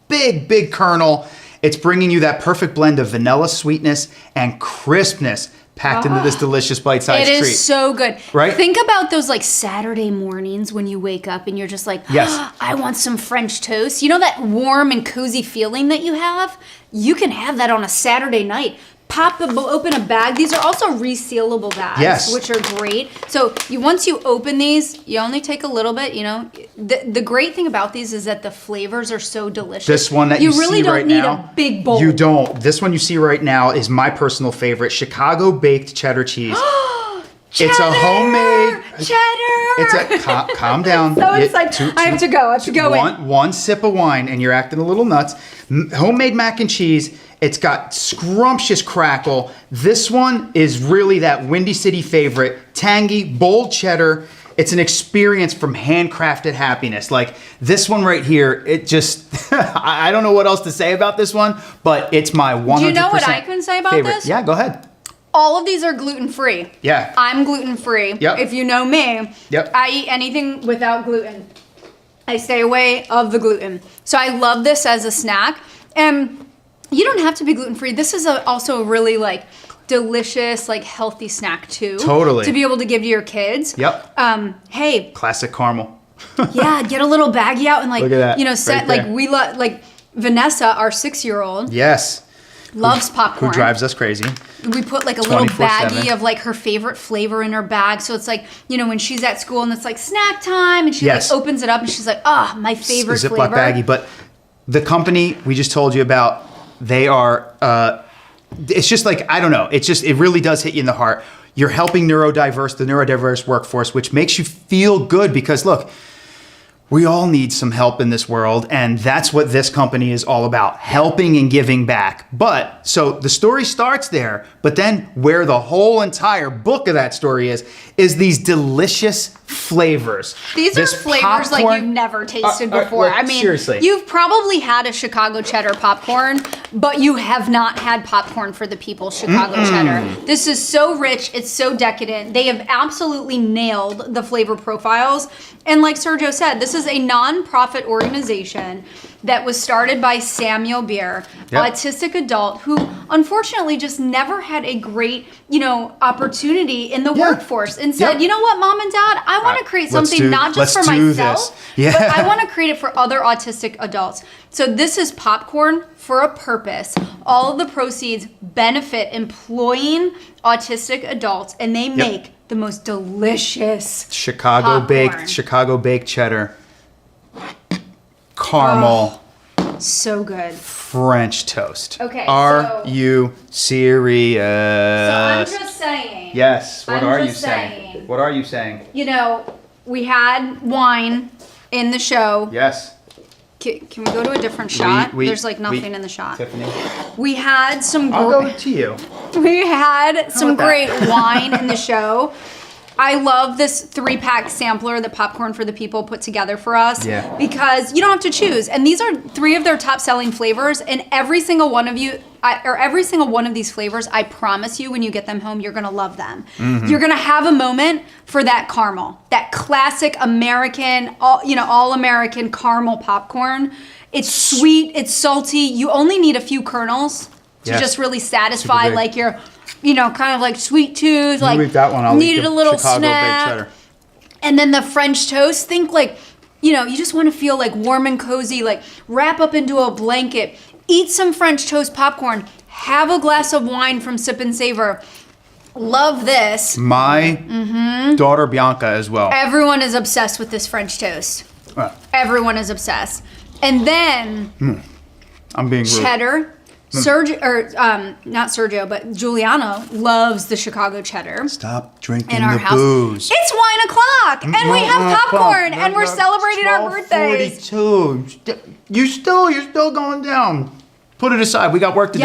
big kernel. It's bringing you that perfect blend of vanilla sweetness and crispness packed into this delicious bite-sized It treat. is so good. Right? Think about those like Saturday mornings when you wake up and you're just like, Yes. I want some French toast. You know that warm and cozy feeling that you have? You can have that on a Saturday night. Open a bag. These are also resealable bags, Yes. which are great. So once you open these, you only take a little bit. You know, the great thing about these is that the flavors are so delicious. This one that you really see don't right need now, a big bowl. You don't. This one you see right now is my personal favorite, Chicago baked cheddar cheese. It's a homemade. cheddar. It's a calm down. So You- excited. I have to go. I have to go in. One sip of wine and you're acting a little nuts. Homemade mac and cheese. It's got scrumptious crackle. This one is really that Windy City favorite. Tangy, bold cheddar. It's an experience from handcrafted happiness. Like this one right here, it just, I don't know what else to say about this one, but it's my 100% Do you know what I can say about favorite. this? Yeah, go ahead. All of these are gluten-free. Yeah. I'm gluten-free. Yep. If you know me, Yep. I eat anything without gluten. I stay away of the gluten. So I love this as a snack. And you don't have to be gluten-free. This is also a really like delicious, like healthy snack too. Totally. To be able to give to your kids. Yep. Hey, Classic caramel. yeah, get a little baggie out and like, Look at that, you know, set right there. like we love like Vanessa, our 6-year-old, Yes. loves popcorn. Who drives us crazy. We put like a little 24/7. baggie of like her favorite flavor in her bag. So it's like, you know, when she's at school and it's like snack time and she Yes. like opens it up and she's like, my favorite Ziploc flavor. baggie, but the company we just told you about, they are, it's just like, I don't know. It really does hit you in the heart. You're helping the neurodiverse workforce, which makes you feel good because look, we all need some help in this world, and that's what this company is all about, helping and giving back. But, so the story starts there, but then where the whole entire book of that story is these delicious flavors. These are flavors like you've never tasted before. Like, I mean, seriously. You've probably had a Chicago cheddar popcorn, but you have not had popcorn for the people Chicago cheddar. This is so rich. It's so decadent. They have absolutely nailed the flavor profiles. And like Sergio said, this is a non-profit organization that was started by Samuel Beer, autistic adult who unfortunately just never had a great, opportunity in the workforce and said, you know what, Mom and Dad, I want to create something not just for myself, but I want to create it for other autistic adults. So this is popcorn for a purpose. All of the proceeds benefit employing autistic adults, and they make the most delicious Chicago baked cheddar, caramel, so good, French toast. Okay, Are you serious? So I'm just saying. Yes. What I'm are you just saying? What are you saying? We had wine in the show. Yes. Can we go to a different shot? There's like nothing in the shot. Tiffany. We had some. I'll go to you. We had some about great wine in the show. I love this 3-pack sampler that Popcorn for the People put together for us. Yeah. Because you don't have to choose. And these are 3 of their top selling flavors. And every single one of these flavors, I promise you, when you get them home, you're going to love them. Mm-hmm. You're going to have a moment for that caramel, that classic American, all American caramel popcorn. It's sweet, it's salty. You only need a few kernels to just really satisfy like your, kind of like sweet tooth, like leave that one. I'll needed eat a little Chicago snack. baked cheddar. And then the French toast, think like, you just want to feel like warm and cozy, like wrap up into a blanket, eat some French toast popcorn, have a glass of wine from Sip and Savor. Love this. My daughter Bianca as well. Everyone is obsessed with this French toast. Everyone is obsessed. And then I'm being rude. cheddar. Not Sergio, but Giuliano loves the Chicago cheddar. Stop drinking in our the house. booze. It's wine o'clock, and we have popcorn, and we're celebrating our birthdays. 12:42. You're still going down. Put it aside. We got work to do.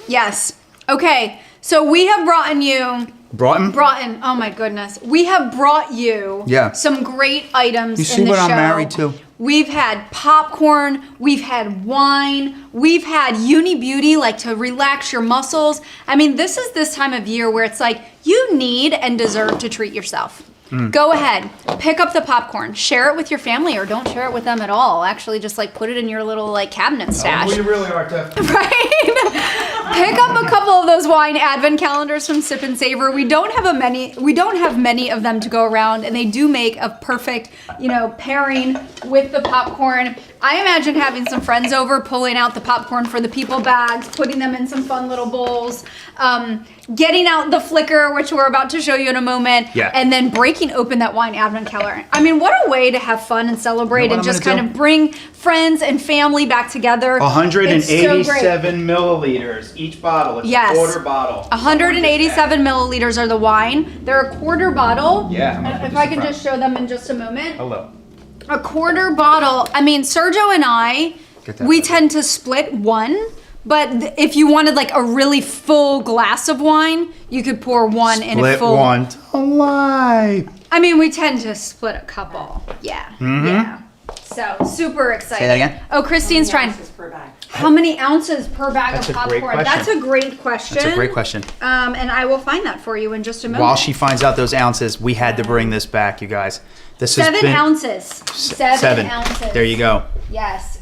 Yes. Okay, so we have brought you. Broughton. Oh my goodness. We have brought you some great items in the show. You see what I'm married to? We've had popcorn, we've had wine, we've had Uni Beauty, like to relax your muscles. I mean, this is this time of year where it's like you need and deserve to treat yourself. Go ahead, pick up the popcorn, share it with your family, or don't share it with them at all. Actually, just like put it in your little like cabinet stash. Oh, you really are, Tiff. Right? Pick up a couple of those wine advent calendars from Sip and Savor. We don't have many of them to go around, and they do make a perfect, pairing with the popcorn. I imagine having some friends over, pulling out the popcorn for the people bags, putting them in some fun little bowls, getting out the flicker, which we're about to show you in a moment, and then breaking open that wine advent calendar. I mean, what a way to have fun and celebrate and just kind of bring friends and family back together. 187 milliliters each bottle. It's a quarter bottle. 187 milliliters are the wine. They're a quarter bottle. Yeah. If I can just show them in just a moment. Hello. A quarter bottle. I mean, Sergio and I, we tend to split one. But if you wanted like a really full glass of wine, you could pour one in a full. Split one. Don't lie. I mean, we tend to split a couple. Yeah. Yeah. So super excited. Say that again. Oh, Christine's trying. How many ounces per bag of popcorn? That's a great question. That's a great question. And I will find that for you in just a moment. While she finds out those ounces, we had to bring this back, you guys. This 7 ounces. 7 ounces. There you go. Yes.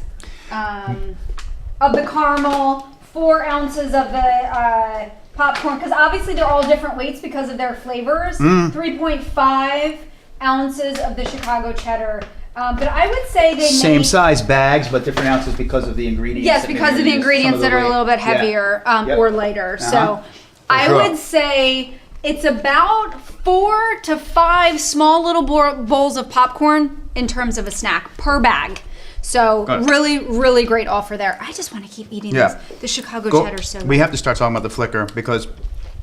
Of the caramel, 4 ounces of the popcorn, because obviously they're all different weights because of their flavors. 3.5 ounces of the Chicago cheddar. But I would say they same size bags, but different ounces because of the ingredients. Yes, because of the ingredients that are a little bit heavier or lighter. So I would say it's about 4 to 5 small little bowls of popcorn in terms of a snack per bag. So Good. really, really great offer there. I just want to keep eating Yeah. this. The Chicago Go- cheddar's so good. We have to start talking about the Flickr because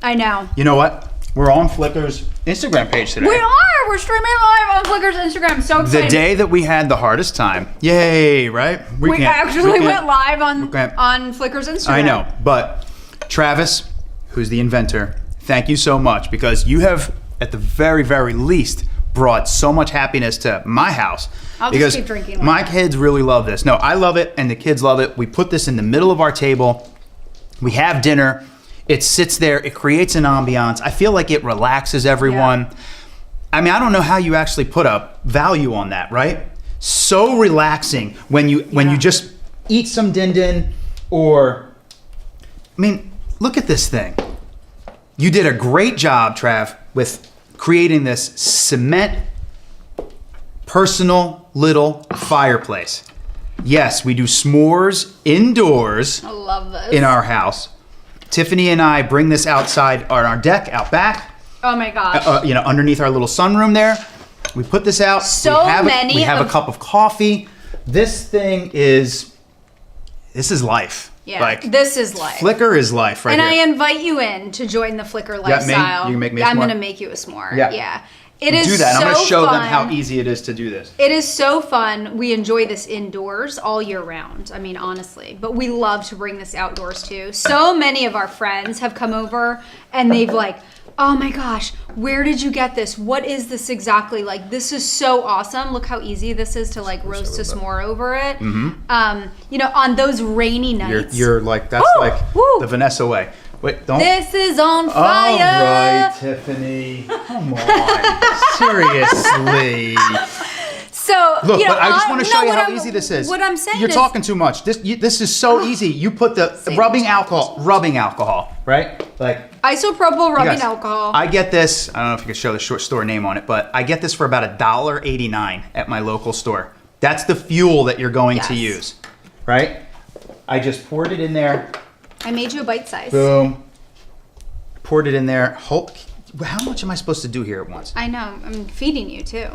I know. you know what? We're on Flickr's Instagram page today. We are. We're streaming live on Flickr's Instagram. So The excited. day that we had the hardest time. Yay, right? we actually can't- went live on can't- Flickr's Instagram. I know, but Travis, who's the inventor, thank you so much because you have, at the very, very least, brought so much happiness to my house. I'll just because keep drinking like my that. kids really love this. No, I love it, and the kids love it. We put this in the middle of our table. We have dinner. It sits there. It creates an ambiance. I feel like it relaxes everyone. Yeah. I mean, I don't know how you actually put a value on that, right? So relaxing when you just eat some din din, or I mean, look at this thing. You did a great job, Trav, with creating this cement personal little fireplace. Yes, we do s'mores indoors I love this. in our house. Tiffany and I bring this outside on our deck out back. Oh my gosh. Underneath our little sunroom there. We put this out. So we have many we have a of- cup of coffee. This thing is life. Yeah, Like, this is life. Flickr is life right and here. I invite you in to join the Flickr Yeah, me? lifestyle. You can make me a I'm s'more? gonna make you a s'more. Yeah. Yeah. It is do that. so I'm going to show them fun. how easy it is to do this. It is so fun. We enjoy this indoors all year round. I mean, honestly. But we love to bring this outdoors too. So many of our friends have come over and they've like, oh my gosh, where did you get this? What is this exactly? Like, this is so awesome. Look how easy this is to like roast a s'more over it. On those rainy nights. You're like, that's Woo! like Woo! the Vanessa way. Wait, don't. This is on All fire. right, Tiffany. Come on. Seriously. So, Look, you know, but I just want to show you what how I'm- easy this is. What I'm saying You're is, talking too much. This is so easy. You put the Same rubbing time. alcohol, right? Like, isopropyl you rubbing guys, alcohol. I get this. I don't know if you can show the short store name on it, but I get this for about $1.89 at my local store. That's the fuel that you're going to Yes. use, right? I just poured it in there. I made you a bite size. Boom. Poured it in there. How much am I supposed to do here at once? I know. I'm feeding you too.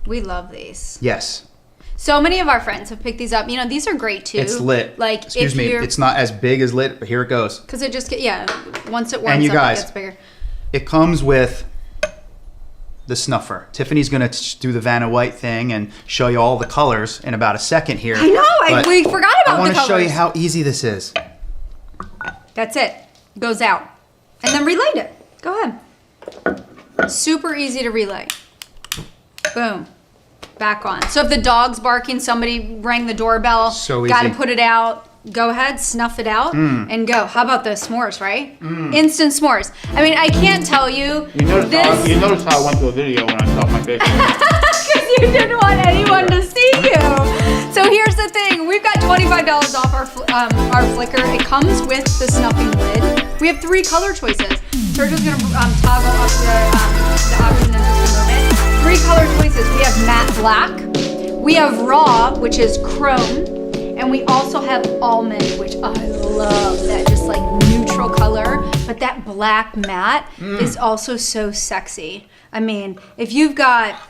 We love these. Yes. So many of our friends have picked these up. You know, these are great too. It's lit. Like, Excuse me, it's not as big as lit, but here it goes. because it just once it warms And you up, guys, it gets bigger. It comes with the snuffer. Tiffany's gonna do the Vanna White thing and show you all the colors in about a second here. I know. But We forgot I about want the to show you colors. how easy this is. That's it. Goes out, and then relight it. Go ahead. Super easy to relay. Boom. Back on. So if the dog's barking, somebody rang the doorbell. So Got to easy. put it out. Go ahead, snuff it out, and go. How about the s'mores, right? Instant s'mores. I mean, I can't tell you. You noticed, this. you noticed how I went to a video when I saw my face. Because you didn't want anyone to see you. So here's the thing: we've got $25 off our Flickr. It comes with the snuffing lid. We have 3 color choices. Sergio's gonna toggle up the option in just a moment. 3 color choices. We have matte black. We have raw, which is chrome, and we also have almond, which I love. That just like neutral color, but that black matte is also so sexy. I mean, if you've got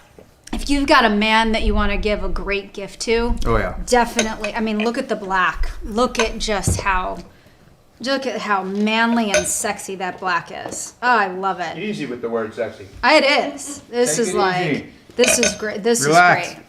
a man that you want to give a great gift to, Oh yeah. definitely. I mean, look at the black. Look at how manly and sexy that black is. Oh, I love it. Easy with the word sexy. It is. This Take is it like, easy. this is great. This Relax. is great.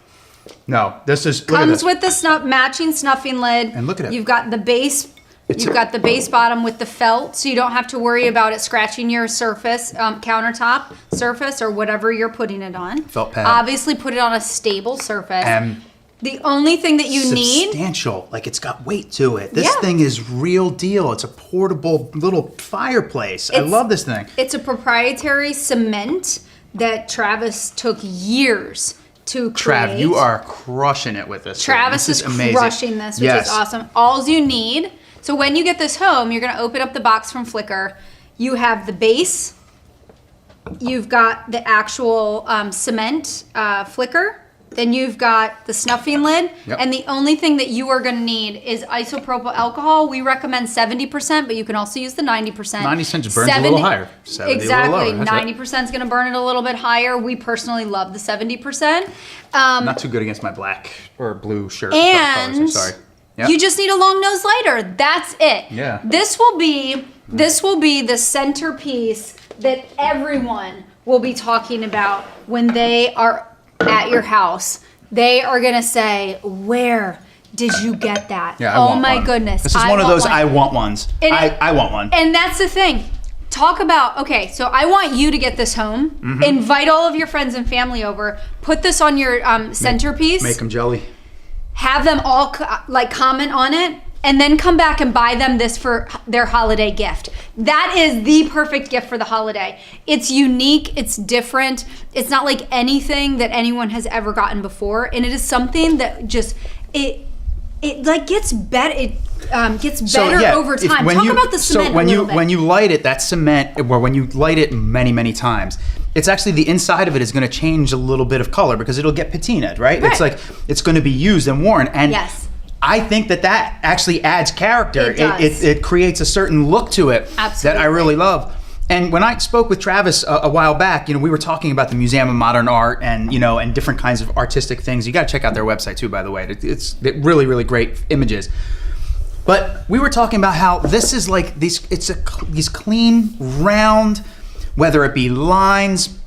No, this is look at Comes this. with the matching snuffing lid. And look at it. You've got the base. It's You've a- got the base bottom with the felt, so you don't have to worry about it scratching your surface, countertop surface, or whatever you're putting it on. Felt pad. Obviously, put it on a stable surface. And The only thing that you need, substantial. Like it's got weight to it. This Yeah. thing is real deal. It's a portable little fireplace. I It's- love this thing. it's a proprietary cement that Travis took years to create. Trav, you are crushing it with this. thing. Travis This is amazing. crushing this, which Yes. is awesome. All you need, so when you get this home, you're gonna open up the box from Flickr. You have the base. You've got the actual cement Flickr. Then you've got the snuffing lid, Yep. and the only thing that you are going to need is isopropyl alcohol. We recommend 70%, but you can also use the 90%. 90 cents burns a little higher. 70 Exactly. a little lower. That's it. 90% is going to burn it a little bit higher. We personally love the 70%. Not too good against my black or blue shirt. And colors, I'm sorry. Yep. you just need a long nose lighter. That's it. Yeah. This will be the centerpiece that everyone will be talking about when they are at your house. They are gonna say, "Where did you get that?" Yeah, I oh want my one. goodness. This is one of those I want ones. And I want one. And that's the thing. Talk about, okay, so I want you to get this home. Mm-hmm. Invite all of your friends and family over. Put this on your centerpiece. Make them jelly. Have them all comment on it, and then come back and buy them this for their holiday gift. That is the perfect gift for the holiday. It's unique, it's different, it's not like anything that anyone has ever gotten before, and it is something that just it like gets better. It gets better over time. Talk about the cement. So when you light it, that cement, or when you light it many times, it's actually the inside of it is going to change a little bit of color because it'll get patinaed, right? It's like it's going to be used and worn, and yes. I think that actually adds character. It does. It creates a certain look to it Absolutely. that I really love. And when I spoke with Travis a while back, we were talking about the Museum of Modern Art and and different kinds of artistic things. You got to check out their website too, by the way. It's really great images. But we were talking about how this is like these clean, round, whether it be lines,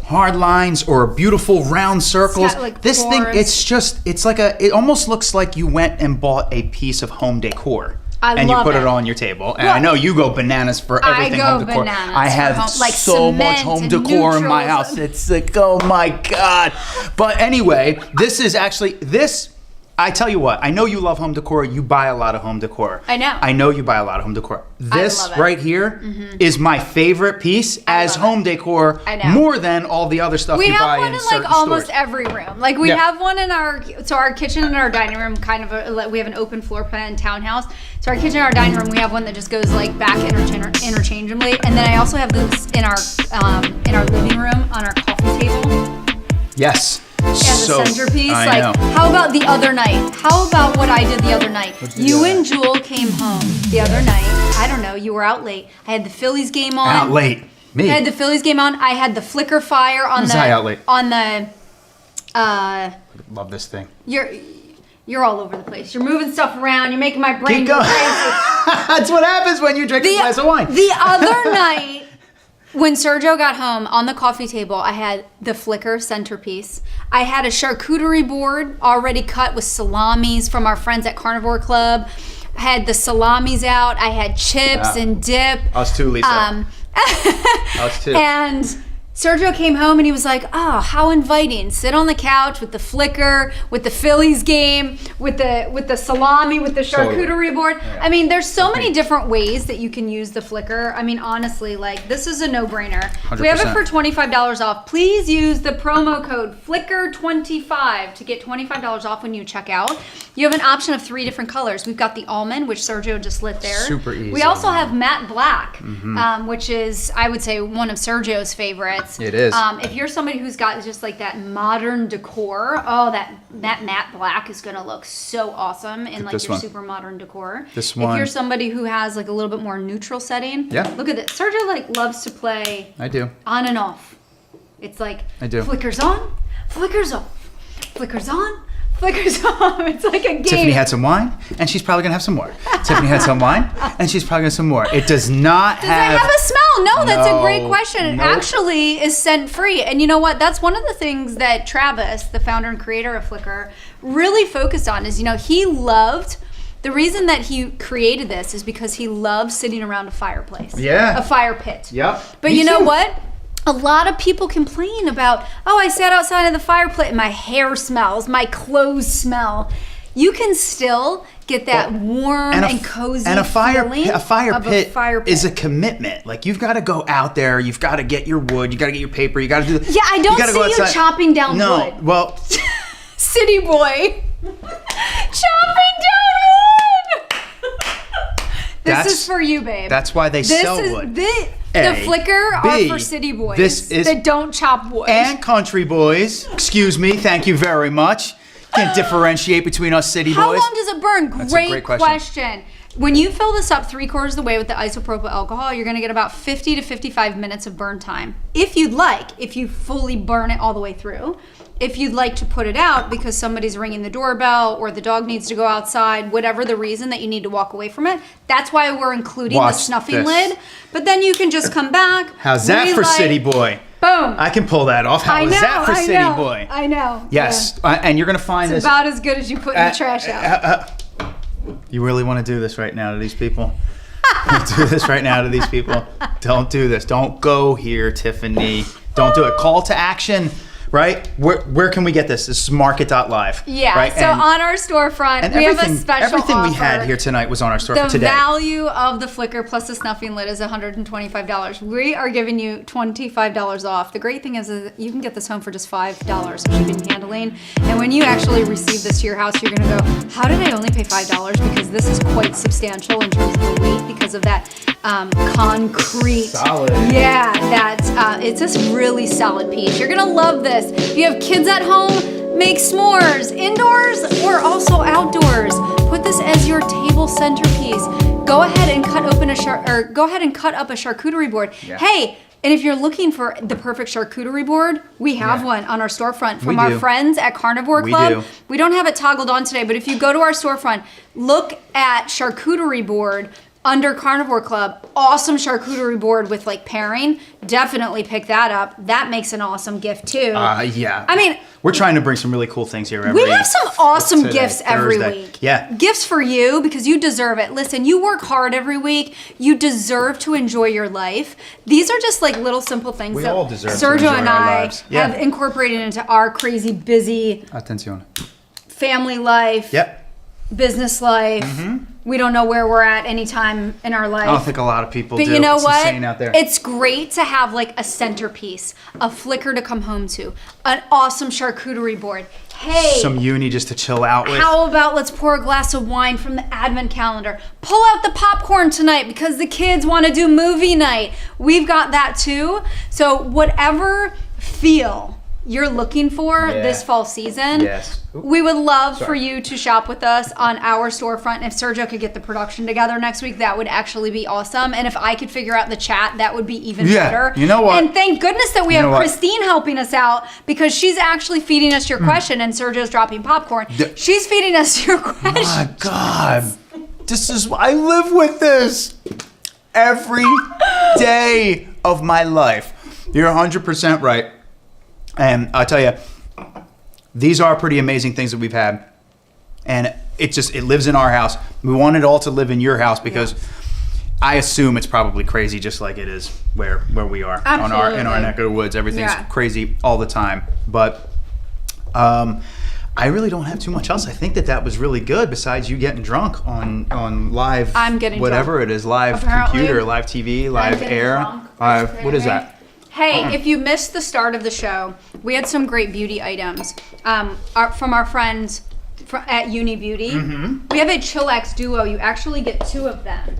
hard lines, or beautiful round circles. Like this forms. thing, it almost looks like you went and bought a piece of home decor. And you love put it it. on your table. And Well, I know you go bananas for everything home decor. Bananas I have for home, like so much cement home and decor in my neutrals. house. It's like, oh my God. But anyway, this is actually, I tell you what, I know you love home decor. You buy a lot of home decor. I know. I know you buy a lot of home decor. This love it. right here is my favorite piece as love it. home decor, I know. more than all the other stuff We you have buy one in in certain like almost stores. every room. Like we Yeah. have one in our kitchen and our dining room, we have an open floor plan townhouse. So our kitchen and our dining room, we have one that just goes like back interchangeably. And then I also have this in our living room on our coffee table. Yes. As a centerpiece. I know. How about the other night? How about what I did the other night? What'd you do You the other and Jewel came home the other night. I don't know, you were out late. I had the Phillies game on. Out late. Me. I had the Phillies game on. I had the flicker fire on Was the I out late? on the Love this thing. you're all over the place. You're moving stuff around. You're making my brain Keep go going. crazy. That's what happens when you drink a glass of wine. The other night, when Sergio got home, on the coffee table, I had the flicker centerpiece. I had a charcuterie board already cut with salamis from our friends at Carnivore Club. I had the salamis out. I had chips and dip. Us too, Lisa. Us too. And Sergio came home and he was like, "Oh, how inviting! Sit on the couch with the flicker, with the Phillies game, with the salami, with the charcuterie board." Yeah. I mean, there's so many different ways that you can use the flicker. I mean, honestly, like this is a no-brainer. 100%. We have it for $25 off. Please use the promo code FLICKER25 to get $25 off when you check out. You have an option of 3 different colors. We've got the almond, which Sergio just lit there. Super easy. We also have matte black, which is, I would say, one of Sergio's favorites. It is. If you're somebody who's got just like that modern decor, that matte black is gonna look so awesome in like this your one. super modern decor. This If one. you're somebody who has like a little bit more neutral setting, Yeah. look at this. Sergio like loves to play I do. on and off. It's like I do. flickers on, flickers off, flickers on, flickers off. It's like a game. Tiffany had some wine, and she's probably gonna have some more. Tiffany had some wine, and she's probably gonna have some more. It does not Does it have a smell? No, that's a great No, question. It nope. actually is scent free. And you know what? That's one of the things that Travis, the founder and creator of Flickr, really focused on is, he loved, the reason that he created this is because he loves sitting around a fireplace. Yeah. A fire pit. Yep. But Me you know too. what? A lot of people complain about, I sat outside of the fireplace, my hair smells, my clothes smell. You can still get that warm and cozy and a fire feeling a fire of pit a fire pit. is a commitment. Like you've got to go out there, you've got to get your wood, you got to get your paper, you got to do. Yeah, I don't gotta see go you outside. chopping down No, wood. well, City boy. Chopping down wood. This is for you, babe. that's why they sell wood. The flicker are B, for city boys this is- that don't chop wood. And country boys. Excuse me. Thank you very much. Can't differentiate between us city How boys. long does it burn? That's a great question. When you fill this up 3/4 of the way with the isopropyl alcohol, you're going to get about 50 to 55 minutes of burn time. If you'd like, if you fully burn it all the way through. If you'd like to put it out because somebody's ringing the doorbell or the dog needs to go outside, whatever the reason that you need to walk away from it, that's why we're including Watch the snuffing this. lid. But then you can just come back. How's that for relight- city boy? Boom. I can pull that off. How is that for city boy? I know. Yes. And you're going to find It's this. about as good as you putting the trash out. You really want to do this right now to these people? Do this right now to these people. Don't do this. Don't go here, Tiffany. Don't do it. Call to action. Right? Where can we get this? This is market.live. Yeah. Right? So on our storefront, we have a special everything offer. we had here tonight was on our store The for today. value of the flicker plus the snuffing lid is $125. We are giving you $25 off. The great thing is that you can get this home for just $5 shipping and handling. And when you actually receive this to your house, you're going to go, how did I only pay $5? Because this is quite substantial in terms of the weight because of that concrete. Solid. Yeah, it's this really solid piece. You're going to love this. If you have kids at home, make s'mores indoors or also outdoors. Put this as your table centerpiece. Go ahead and cut up a charcuterie board. Yeah. Hey, and if you're looking for the perfect charcuterie board, we have one on our storefront from We our do. friends at Carnivore We Club. do. We don't have it toggled on today, but if you go to our storefront, look at charcuterie board under Carnivore Club. Awesome charcuterie board with like pairing. Definitely pick that up. That makes an awesome gift too. Yeah. I mean, we're trying to bring some really cool things here every we have some awesome today, gifts every Thursday. week. Yeah. Gifts for you because you deserve it. Listen, you work hard every week. You deserve to enjoy your life. These are just like little simple things We that all deserve to Sergio enjoy and our I lives. Yeah. have incorporated into our crazy busy Attention. family life, Yep. business life. We don't know where we're at any time in our life. I don't think a lot of people But do. you know It's what? insane out there. It's great to have like a centerpiece, a flicker to come home to, an awesome charcuterie board. Hey, Some uni just to chill out with. how about let's pour a glass of wine from the advent calendar? Pull out the popcorn tonight because the kids want to do movie night. We've got that too. So whatever feel you're looking for Yeah. this fall season, Yes. Oop. we would love for Sorry. you to shop with us on our storefront. If Sergio could get the production together next week, that would actually be awesome. And if I could figure out the chat, that would be even Yeah, better. you know what? And thank goodness that we You have know what? Christine helping us out because she's actually feeding us your question and Sergio's dropping popcorn. She's feeding us your question. My God. This is, I live with this every day of my life. You're 100% right. And I'll tell you, these are pretty amazing things that we've had. And it lives in our house. We want it all to live in your house because I assume it's probably crazy just like it is where we are in our Absolutely. neck of the woods. Everything's Yeah. crazy all the time. But I really don't have too much else. I think that was really good besides you getting drunk on live I'm getting whatever drunk. it is, live Apparently, computer, live TV, live getting air. drunk. Live, what is that? Hey, if you missed the start of the show, we had some great beauty items from our friends at Uni Beauty. We have a Chillax Duo. You actually get 2 of them.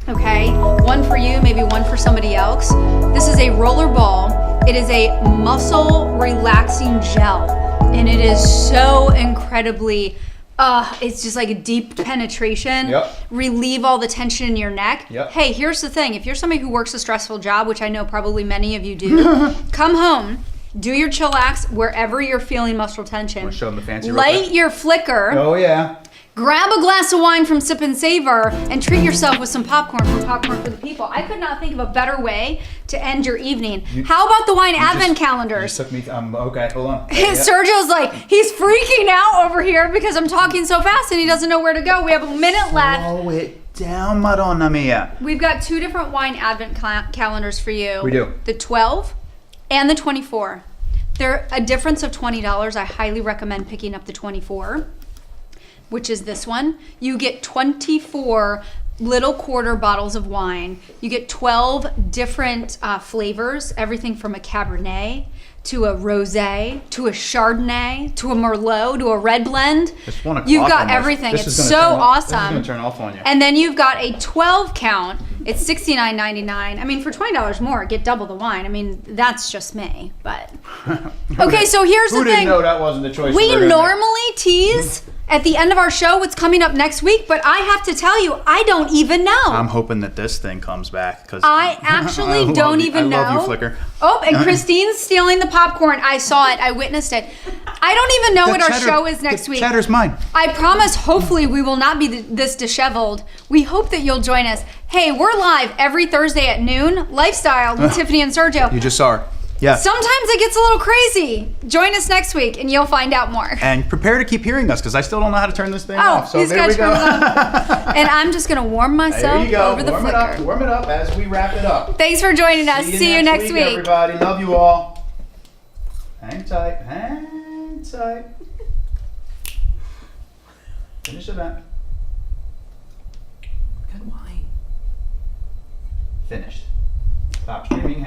Okay, one for you, maybe one for somebody else. This is a roller ball. It is a muscle relaxing gel, and it is so incredibly. It's just like a deep penetration. Yep. Relieve all the tension in your neck. Yep. Hey, here's the thing. If you're somebody who works a stressful job, which I know probably many of you do, come home, do your chillax wherever you're feeling muscle tension. Wanna show them the fancy real Light quick? your flicker. Oh yeah. Grab a glass of wine from Sip and Savor and treat yourself with some popcorn from Popcorn for the People. I could not think of a better way to end your evening. How about the wine advent calendars? Took me. Okay, hold on. Sergio's like, he's freaking out over here because I'm talking so fast and he doesn't know where to go. We have a minute left. Slow it down, Madonna mia. We've got 2 different wine advent calendars for you. We do. The 12 and the 24. They're a difference of $20. I highly recommend picking up the 24, which is this one. You get 24 little quarter bottles of wine. You get 12 different flavors, everything from a Cabernet to a Rosé to a Chardonnay to a Merlot to a red blend. It's 1 o'clock You've got almost. everything. This It's is so gonna turn off- awesome. This is gonna turn off on you. And then you've got a 12 count It's $69.99. I mean, for $20 more, get double the wine. I mean, that's just me. But okay, so here's the Who didn't thing. know that wasn't the choice? We they were gonna make? normally tease at the end of our show what's coming up next week, but I have to tell you, I don't even know. I'm hoping that this thing comes back because I actually don't even know. I love you, Flicker. Oh, and Christine's stealing the popcorn. I saw it. I witnessed it. I don't even know what our show is next week. Cheddar's mine. I promise, hopefully, we will not be this disheveled. We hope that you'll join us. Hey, we're live every Thursday at noon. Lifestyle with Tiffany and Sergio. You just saw her. Yeah. Sometimes it gets a little crazy. Join us next week and you'll find out more. And prepare to keep hearing us because I still don't know how to turn this thing Oh, off. So he's there got we to go. turn it on. And I'm just going to warm There myself you go. over the Warm flicker. Warm it up as we wrap it up. Thanks for joining us. See you next week. Everybody. Love you all. Hang tight. Hang tight. Finish event. Good wine. Finished. Stop streaming. Hang.